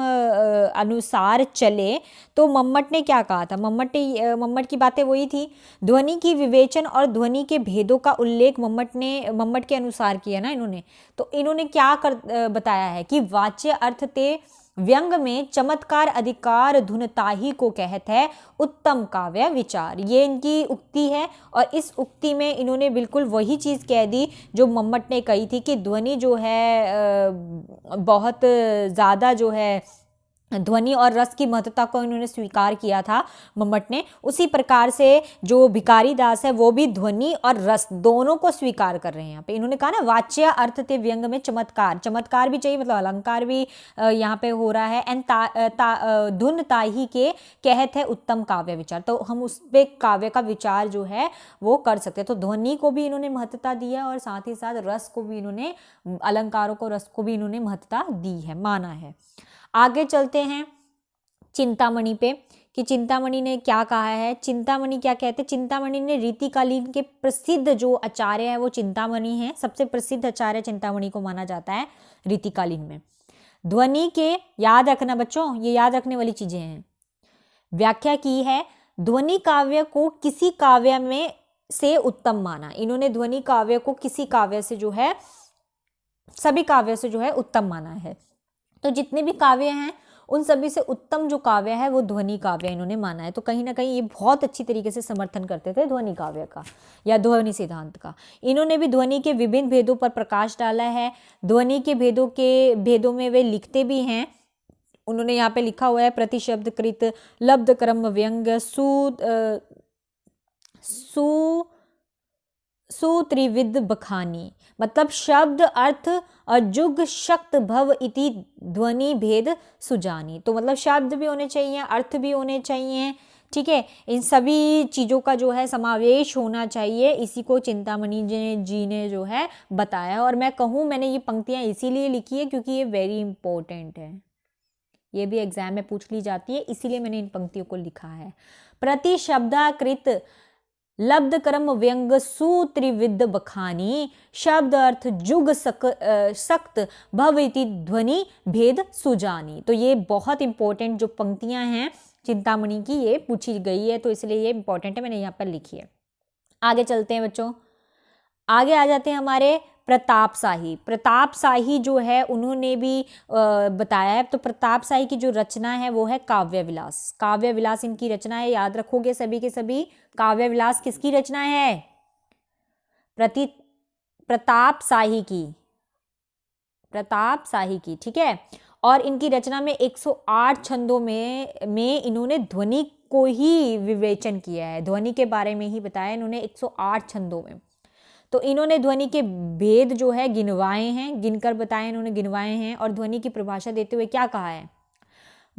अनुसार चले तो मम्मट ने क्या कहा था, मम्मट की बातें वही थी। ध्वनि की विवेचन और ध्वनि के भेदों का उल्लेख मम्मट के अनुसार किया ना इन्होंने। तो इन्होंने क्या बताया है कि वाच्य अर्थ ते व्यंग में चमत्कार अधिकार धुनताही को कहत है उत्तम काव्य विचार। ये इनकी उक्ति है, और इस उक्ति में इन्होंने बिल्कुल वही चीज़ कह दी जो मम्मट ने कही थी कि ध्वनि जो है बहुत ज़्यादा जो है ध्वनि और रस की महत्वता को इन्होंने स्वीकार किया था मम्मट ने। उसी प्रकार से जो भिखारी दास है वो भी ध्वनि और रस दोनों को स्वीकार कर रहे हैं। यहाँ पे इन्होंने कहा ना वाच्य अर्थ ते व्यंग में चमत्कार, चमत्कार भी चाहिए, मतलब अलंकार भी यहाँ पे हो रहा है। एंड धुन ताही के कहत है उत्तम काव्य विचार, तो हम उस पे काव्य का विचार जो है वो कर सकते हैं। तो ध्वनि को भी इन्होंने महत्वता दी है और साथ ही साथ रस को भी इन्होंने, अलंकारों को, रस को भी इन्होंने महत्वता दी है, माना है। आगे चलते हैं चिंतामणि पे, कि चिंतामणि ने क्या कहा है। चिंतामणि क्या कहते हैं, चिंतामणि ने रीतिकालीन के प्रसिद्ध जो आचार्य है वो चिंतामणि है, सबसे प्रसिद्ध आचार्य चिंतामणि को माना जाता है रीतिकालीन में। ध्वनि के, याद रखना बच्चों, ये याद रखने वाली चीजें हैं, व्याख्या की है ध्वनि काव्य को किसी काव्य में से उत्तम माना। इन्होंने ध्वनि काव्य को किसी काव्य से जो है, सभी काव्य से जो है उत्तम माना है। तो जितने भी काव्य हैं उन सभी से उत्तम जो काव्य है वो ध्वनि काव्य इन्होंने माना है। तो कहीं ना कहीं ये बहुत अच्छी तरीके से समर्थन करते थे ध्वनि काव्य का या ध्वनि सिद्धांत का। इन्होंने भी ध्वनि के विभिन्न भेदों पर प्रकाश डाला है। ध्वनि के भेदों में वे लिखते भी हैं। उन्होंने यहाँ पे लिखा हुआ है प्रतिशब्द कृत लब्ध क्रम व्यंग सुत्रिविद बखानी, मतलब शब्द अर्थ अजुग शक्त भव इति ध्वनि भेद सुजानी। तो मतलब शब्द भी होने चाहिए, अर्थ भी होने चाहिए, ठीक है, इन सभी चीज़ों का जो है समावेश होना चाहिए। इसी को चिंतामणि जी ने जो है बताया। और मैं कहूँ, मैंने ये पंक्तियाँ इसीलिए लिखी है क्योंकि ये वेरी इंपॉर्टेंट है, ये भी एग्जाम में पूछ ली जाती है, इसीलिए मैंने इन पंक्तियों को लिखा है। प्रतिशब्दाकृत लब्ध क्रम व्यंग सूत्रिविद बखानी, शब्द अर्थ जुग सक्त भवति ध्वनि भेद सुजानी। तो ये बहुत इंपॉर्टेंट जो पंक्तियां हैं चिंतामणि की, ये पूछी गई है, तो इसलिए ये इंपॉर्टेंट है, मैंने यहाँ पर लिखी है। आगे चलते हैं बच्चों, आगे आ जाते हैं हमारे प्रताप शाही। प्रताप शाही जो है उन्होंने भी बताया है। तो प्रताप शाही की जो रचना है वो है काव्य विलास। काव्य विलास इनकी रचना है, याद रखोगे सभी के सभी। काव्य विलास किसकी रचना है, प्रताप शाही की, प्रताप शाही की, ठीक है। और इनकी रचना में 108 छंदों में इन्होंने ध्वनि को ही विवेचन किया है, ध्वनि के बारे में ही बताया इन्होंने 108 छंदों में। तो इन्होंने ध्वनि के भेद जो है गिनवाए हैं, गिनकर बताए इन्होंने, गिनवाए हैं। और ध्वनि की परिभाषा देते हुए क्या कहा है,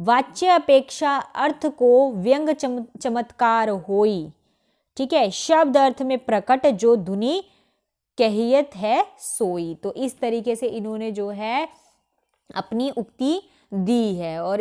वाच्य अपेक्षा अर्थ को व्यंग चमत्कार होई, ठीक है, शब्द अर्थ में प्रकट जो धुनि कहियत है सोई। तो इस तरीके से इन्होंने जो है अपनी उक्ति दी है। और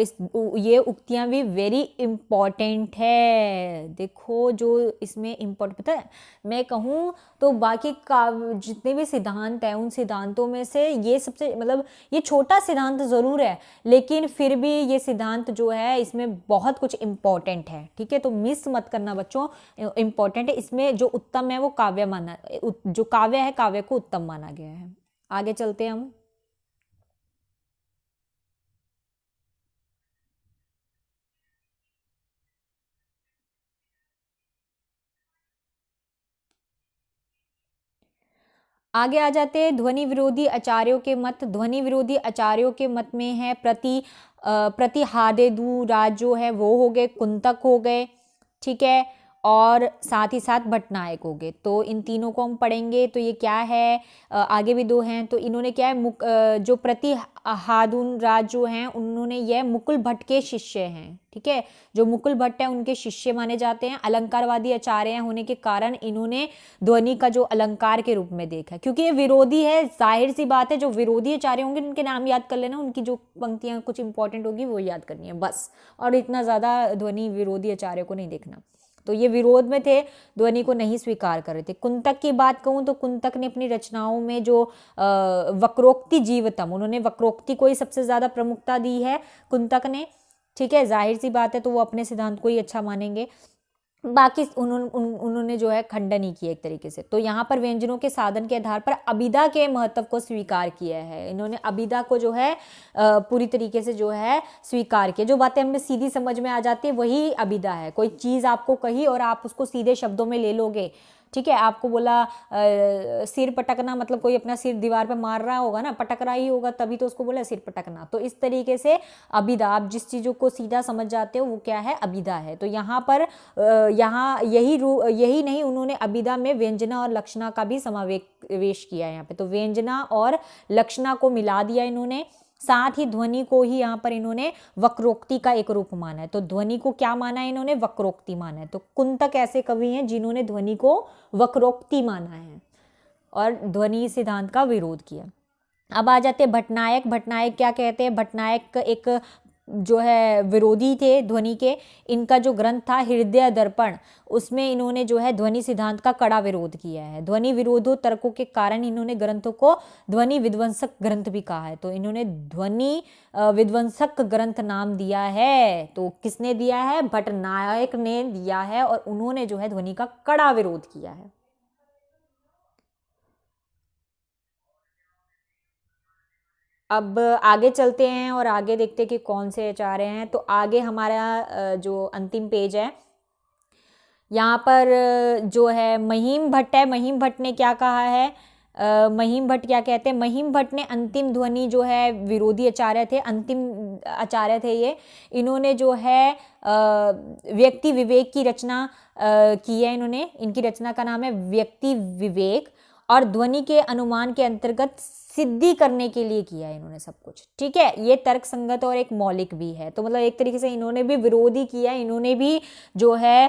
ये उक्तियां भी वेरी इंपॉर्टेंट है। देखो जो इसमें इम्पोर्टेंट, पता है मैं कहूँ तो बाकी का जितने भी सिद्धांत हैं उन सिद्धांतों में से ये सबसे, मतलब ये छोटा सिद्धांत ज़रूर है लेकिन फिर भी ये सिद्धांत जो है इसमें बहुत कुछ इम्पोर्टेंट है, ठीक है। तो मिस मत करना बच्चों, इम्पोर्टेंट है। इसमें जो उत्तम है वो काव्य माना, जो काव्य है काव्य को उत्तम माना गया है। आगे चलते हैं हम। आगे आ जाते हैं ध्वनि विरोधी आचार्यों के मत। ध्वनि विरोधी आचार्यों के मत में है प्रतिहादेदु राज जो है वो हो गए, कुंतक हो गए, ठीक है। और साथ ही साथ भट्टनायक हो गए। तो इन तीनों को हम पढ़ेंगे। तो ये क्या है, आगे भी दो हैं। तो इन्होंने क्या है, जो प्रतिहादुन राज जो हैं उन्होंने ये मुकुल भट्ट के शिष्य हैं, ठीक है। जो मुकुल भट्ट है उनके शिष्य माने जाते हैं। अलंकारवादी आचार्य होने के कारण इन्होंने ध्वनि का जो अलंकार के रूप में देखा, क्योंकि ये विरोधी है, जाहिर सी बात है। जो विरोधी आचार्य होंगे उनके नाम याद कर लेना, उनकी जो पंक्तियां कुछ इंपॉर्टेंट होगी वो याद करनी है बस। और इतना ज़्यादा ध्वनि विरोधी आचार्य को नहीं देखना। तो ये विरोध में थे, ध्वनि को नहीं स्वीकार कर रहे थे। कुंतक की बात कहूँ तो कुंतक ने अपनी रचनाओं में जो वक्रोक्ति जीवतम, उन्होंने वक्रोक्ति को ही सबसे ज़्यादा प्रमुखता दी है कुंतक ने, ठीक है। जाहिर सी बात है, तो वो अपने सिद्धांत को ही अच्छा मानेंगे। बाकी उन्होंने जो है खंडन ही किया एक तरीके से। तो यहाँ पर व्यंजनों के साधन के आधार पर अभिधा के महत्व को स्वीकार किया है इन्होंने। अभिधा को जो है पूरी तरीके से जो है स्वीकार किया। जो बातें हमें सीधी समझ में आ जाती है वही अभिधा है। कोई चीज़ आपको कही और आप उसको सीधे शब्दों में ले लोगे, ठीक है। आपको बोला सिर पटकना, मतलब कोई अपना सिर दीवार पे मार रहा होगा ना, पटक रहा ही होगा, तभी तो उसको बोला सिर पटकना। तो इस तरीके से अभिधा, आप जिस चीज़ों को सीधा समझ जाते हो वो क्या है, अभिधा है। तो यहाँ पर यहाँ यही नहीं, उन्होंने अभिधा में व्यंजना और लक्षणा का भी समावेश किया है यहाँ पे। तो व्यंजना और लक्षणा को मिला दिया इन्होंने। साथ ही ध्वनि को ही यहाँ पर इन्होंने वक्रोक्ति का एक रूप माना है। तो ध्वनि को क्या माना है इन्होंने, वक्रोक्ति माना है। तो कुंतक ऐसे कवि हैं जिन्होंने ध्वनि को वक्रोक्ति माना है और ध्वनि सिद्धांत का विरोध किया। अब आ जाते हैं भट्टनायक। भट्टनायक क्या कहते हैं, भट्टनायक एक जो है विरोधी थे ध्वनि के। इनका जो ग्रंथ था हृदय दर्पण, उसमें इन्होंने जो है ध्वनि सिद्धांत का कड़ा विरोध किया है। ध्वनि विरोधों तर्कों के कारण इन्होंने ग्रंथों को ध्वनि विध्वंसक ग्रंथ भी कहा है। तो इन्होंने ध्वनि विध्वंसक ग्रंथ नाम दिया है। तो किसने दिया है, भट्टनायक ने दिया है, और उन्होंने जो है ध्वनि का कड़ा विरोध किया है। अब आगे चलते हैं और आगे देखते हैं कि कौन से आचार्य हैं। तो आगे हमारा जो अंतिम पेज है, यहाँ पर जो है महीम भट्ट है। महीम भट्ट ने क्या कहा है, महीम भट्ट क्या कहते हैं, महीम भट्ट ने अंतिम ध्वनि जो है, विरोधी आचार्य थे, अंतिम आचार्य थे ये। इन्होंने जो है व्यक्ति विवेक की रचना की है इन्होंने। इनकी रचना का नाम है व्यक्ति विवेक, और ध्वनि के अनुमान के अंतर्गत सिद्धि करने के लिए किया है इन्होंने सब कुछ, ठीक है। ये तर्क संगत और एक मौलिक भी है। तो मतलब एक तरीके से इन्होंने भी विरोधी किया है। इन्होंने भी जो है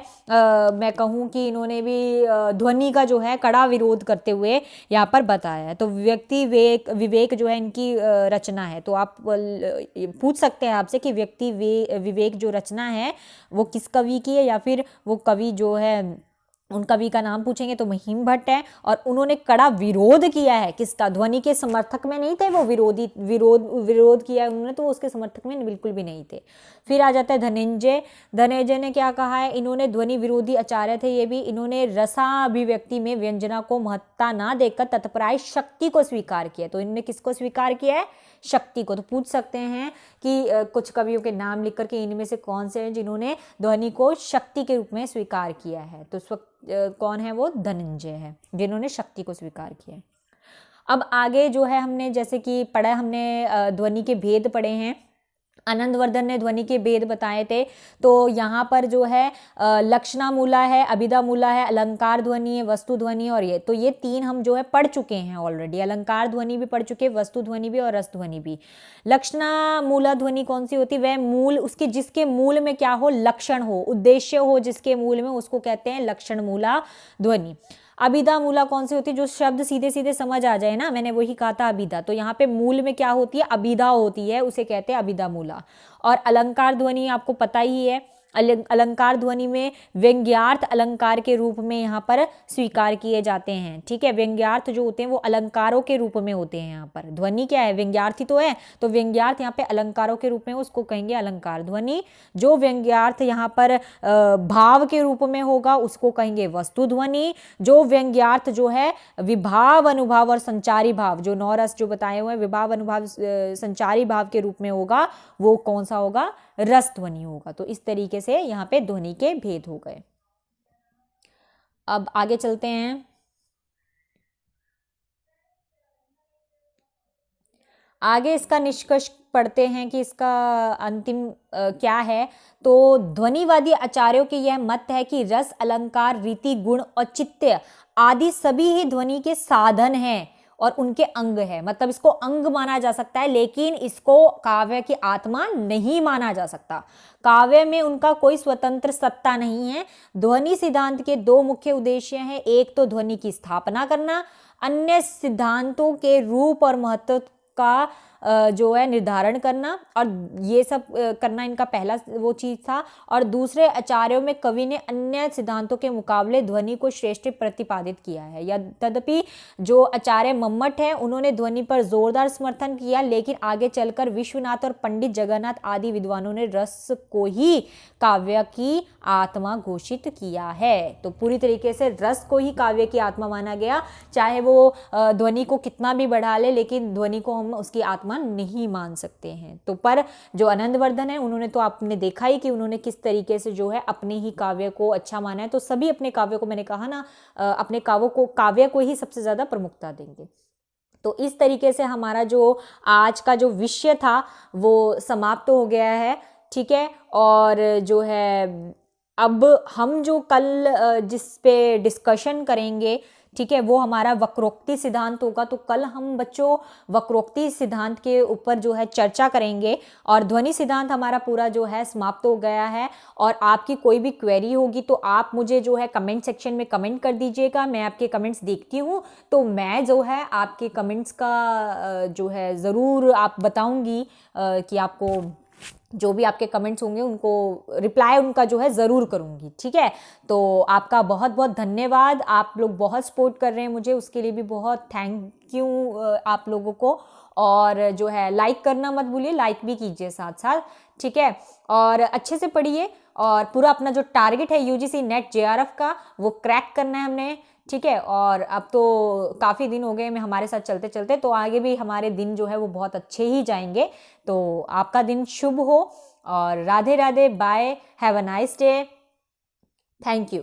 मैं कहूँ कि इन्होंने भी ध्वनि का जो है कड़ा विरोध करते हुए यहाँ पर बताया है। तो व्यक्ति विवेक जो है इनकी रचना है। तो आप पूछ सकते हैं आपसे कि व्यक्ति विवेक जो रचना है वो किस कवि की है, या फिर वो कवि जो है उन कवि का नाम पूछेंगे तो महीम भट्ट है। और उन्होंने कड़ा विरोध किया है किसका, ध्वनि के समर्थक में नहीं थे वो, विरोध किया है उन्होंने, तो उसके समर्थक में बिल्कुल भी नहीं थे। फिर आ जाता है धनंजय। धनंजय ने क्या कहा है, इन्होंने ध्वनि विरोधी आचार्य थे ये भी। इन्होंने रसाभिव्यक्ति में व्यंजना को महत्ता ना देकर तत्पराय शक्ति को स्वीकार किया। तो इन्होंने किसको स्वीकार किया है, शक्ति को। तो पूछ सकते हैं कि कुछ कवियों के नाम लिख करके इनमें से कौन से हैं जिन्होंने ध्वनि को शक्ति के रूप में स्वीकार किया है। तो इस वक्त कौन है, वो धनंजय है जिन्होंने शक्ति को स्वीकार किया है। अब आगे जो है हमने जैसे कि पढ़ा, हमने ध्वनि के भेद पढ़े हैं। आनंदवर्धन ने ध्वनि के भेद बताए थे। तो यहाँ पर जो है लक्षणा मूला है, अभिधा मूला है, अलंकार ध्वनि है, वस्तु ध्वनि, और ये तो ये तीन हम जो है पढ़ चुके हैं ऑलरेडी। अलंकार ध्वनि भी पढ़ चुके, वस्तु ध्वनि भी और रस ध्वनि भी। लक्षणा मूला ध्वनि कौन सी होती है, वह मूल उसके जिसके मूल में क्या हो, लक्षण हो, उद्देश्य हो जिसके मूल में, उसको कहते हैं लक्षण मूला ध्वनि। अभिधा मूला कौन सी होती है, जो शब्द सीधे सीधे समझ आ जाए ना, मैंने वही कहा था अभिधा। तो यहाँ पे मूल में क्या होती है, अभिधा होती है, उसे कहते हैं अभिधा मूला। और अलंकार ध्वनि आपको पता ही है, अलंकार ध्वनि में व्यंग्यार्थ अलंकार के रूप में यहाँ पर स्वीकार किए जाते हैं, ठीक है। व्यंग्यार्थ जो होते हैं वो अलंकारों के रूप में होते हैं। यहाँ पर ध्वनि क्या है, व्यंग्यार्थी तो है, तो व्यंग्यार्थ यहाँ पे अलंकारों के रूप में, उसको कहेंगे अलंकार ध्वनि। जो व्यंग्यार्थ यहाँ पर भाव के रूप में होगा उसको कहेंगे वस्तु ध्वनि। जो व्यंग्यार्थ जो है विभाव, अनुभाव और संचारी भाव, जो नौ रस जो बताए हुए हैं, विभाव, अनुभाव, संचारी भाव के रूप में होगा, वो कौन सा होगा, रस ध्वनि होगा। तो इस तरीके से यहाँ पे ध्वनि के भेद हो गए। अब आगे चलते हैं। आगे इसका निष्कर्ष पढ़ते हैं कि इसका अंतिम क्या है। तो ध्वनिवादी आचार्यों के यह मत है कि रस, अलंकार, रीति, गुण, औचित्य आदि सभी ही ध्वनि के साधन हैं और उनके अंग है। मतलब इसको अंग माना जा सकता है, लेकिन इसको काव्य की आत्मा नहीं माना जा सकता। काव्य में उनका कोई स्वतंत्र सत्ता नहीं है। ध्वनि सिद्धांत के दो मुख्य उद्देश्य हैं, एक तो ध्वनि की स्थापना करना, अन्य सिद्धांतों के रूप और महत्व का जो है निर्धारण करना, और ये सब करना इनका पहला वो चीज था। और दूसरे आचार्यों में कवि ने अन्य सिद्धांतों के मुकाबले ध्वनि को श्रेष्ठ प्रतिपादित किया है। तदपि जो आचार्य मम्मट हैं उन्होंने ध्वनि पर जोरदार समर्थन किया, लेकिन आगे चलकर विश्वनाथ और पंडित जगन्नाथ आदि विद्वानों ने रस को ही काव्य की आत्मा घोषित किया है। तो पूरी तरीके से रस को ही काव्य की आत्मा माना गया, चाहे वो ध्वनि को कितना भी बढ़ा ले, लेकिन ध्वनि को हम उसकी आत्मा नहीं मान सकते हैं। तो पर जो आनंदवर्धन है उन्होंने तो आपने देखा ही कि उन्होंने किस तरीके से जो है अपने ही काव्य को अच्छा माना है। तो सभी अपने काव्य को, मैंने कहा ना, अपने काव्य को ही सबसे ज्यादा प्रमुखता देंगे। तो इस तरीके से हमारा जो आज का जो विषय था वो समाप्त हो गया है, ठीक है। और जो है अब हम जो कल जिस पे डिस्कशन करेंगे, ठीक है, वो हमारा वक्रोक्ति सिद्धांत होगा। तो कल हम बच्चों वक्रोक्ति सिद्धांत के ऊपर जो है चर्चा करेंगे, और ध्वनि सिद्धांत हमारा पूरा जो है समाप्त हो गया है। और आपकी कोई भी क्वेरी होगी तो आप मुझे जो है कमेंट सेक्शन में कमेंट कर दीजिएगा, मैं आपके कमेंट्स देखती हूँ। तो मैं जो है आपके कमेंट्स का जो है ज़रूर आप बताऊँगी कि आपको जो भी आपके कमेंट्स होंगे उनको रिप्लाई उनका जो है ज़रूर करूँगी, ठीक है। तो आपका बहुत बहुत धन्यवाद, आप लोग बहुत सपोर्ट कर रहे हैं मुझे, उसके लिए भी बहुत थैंक यू आप लोगों को। और जो है लाइक करना मत भूलिए, लाइक भी कीजिए साथ साथ, ठीक है। और अच्छे से पढ़िए, और पूरा अपना जो टारगेट है यूजीसी नेट जेआरएफ का वो क्रैक करना है हमने, ठीक है। और अब तो काफ़ी दिन हो गए मैं हमारे साथ चलते चलते, तो आगे भी हमारे दिन जो है वो बहुत अच्छे ही जाएंगे। तो आपका दिन शुभ हो, और Radhe Radhe, bye, have a nice day, thank you.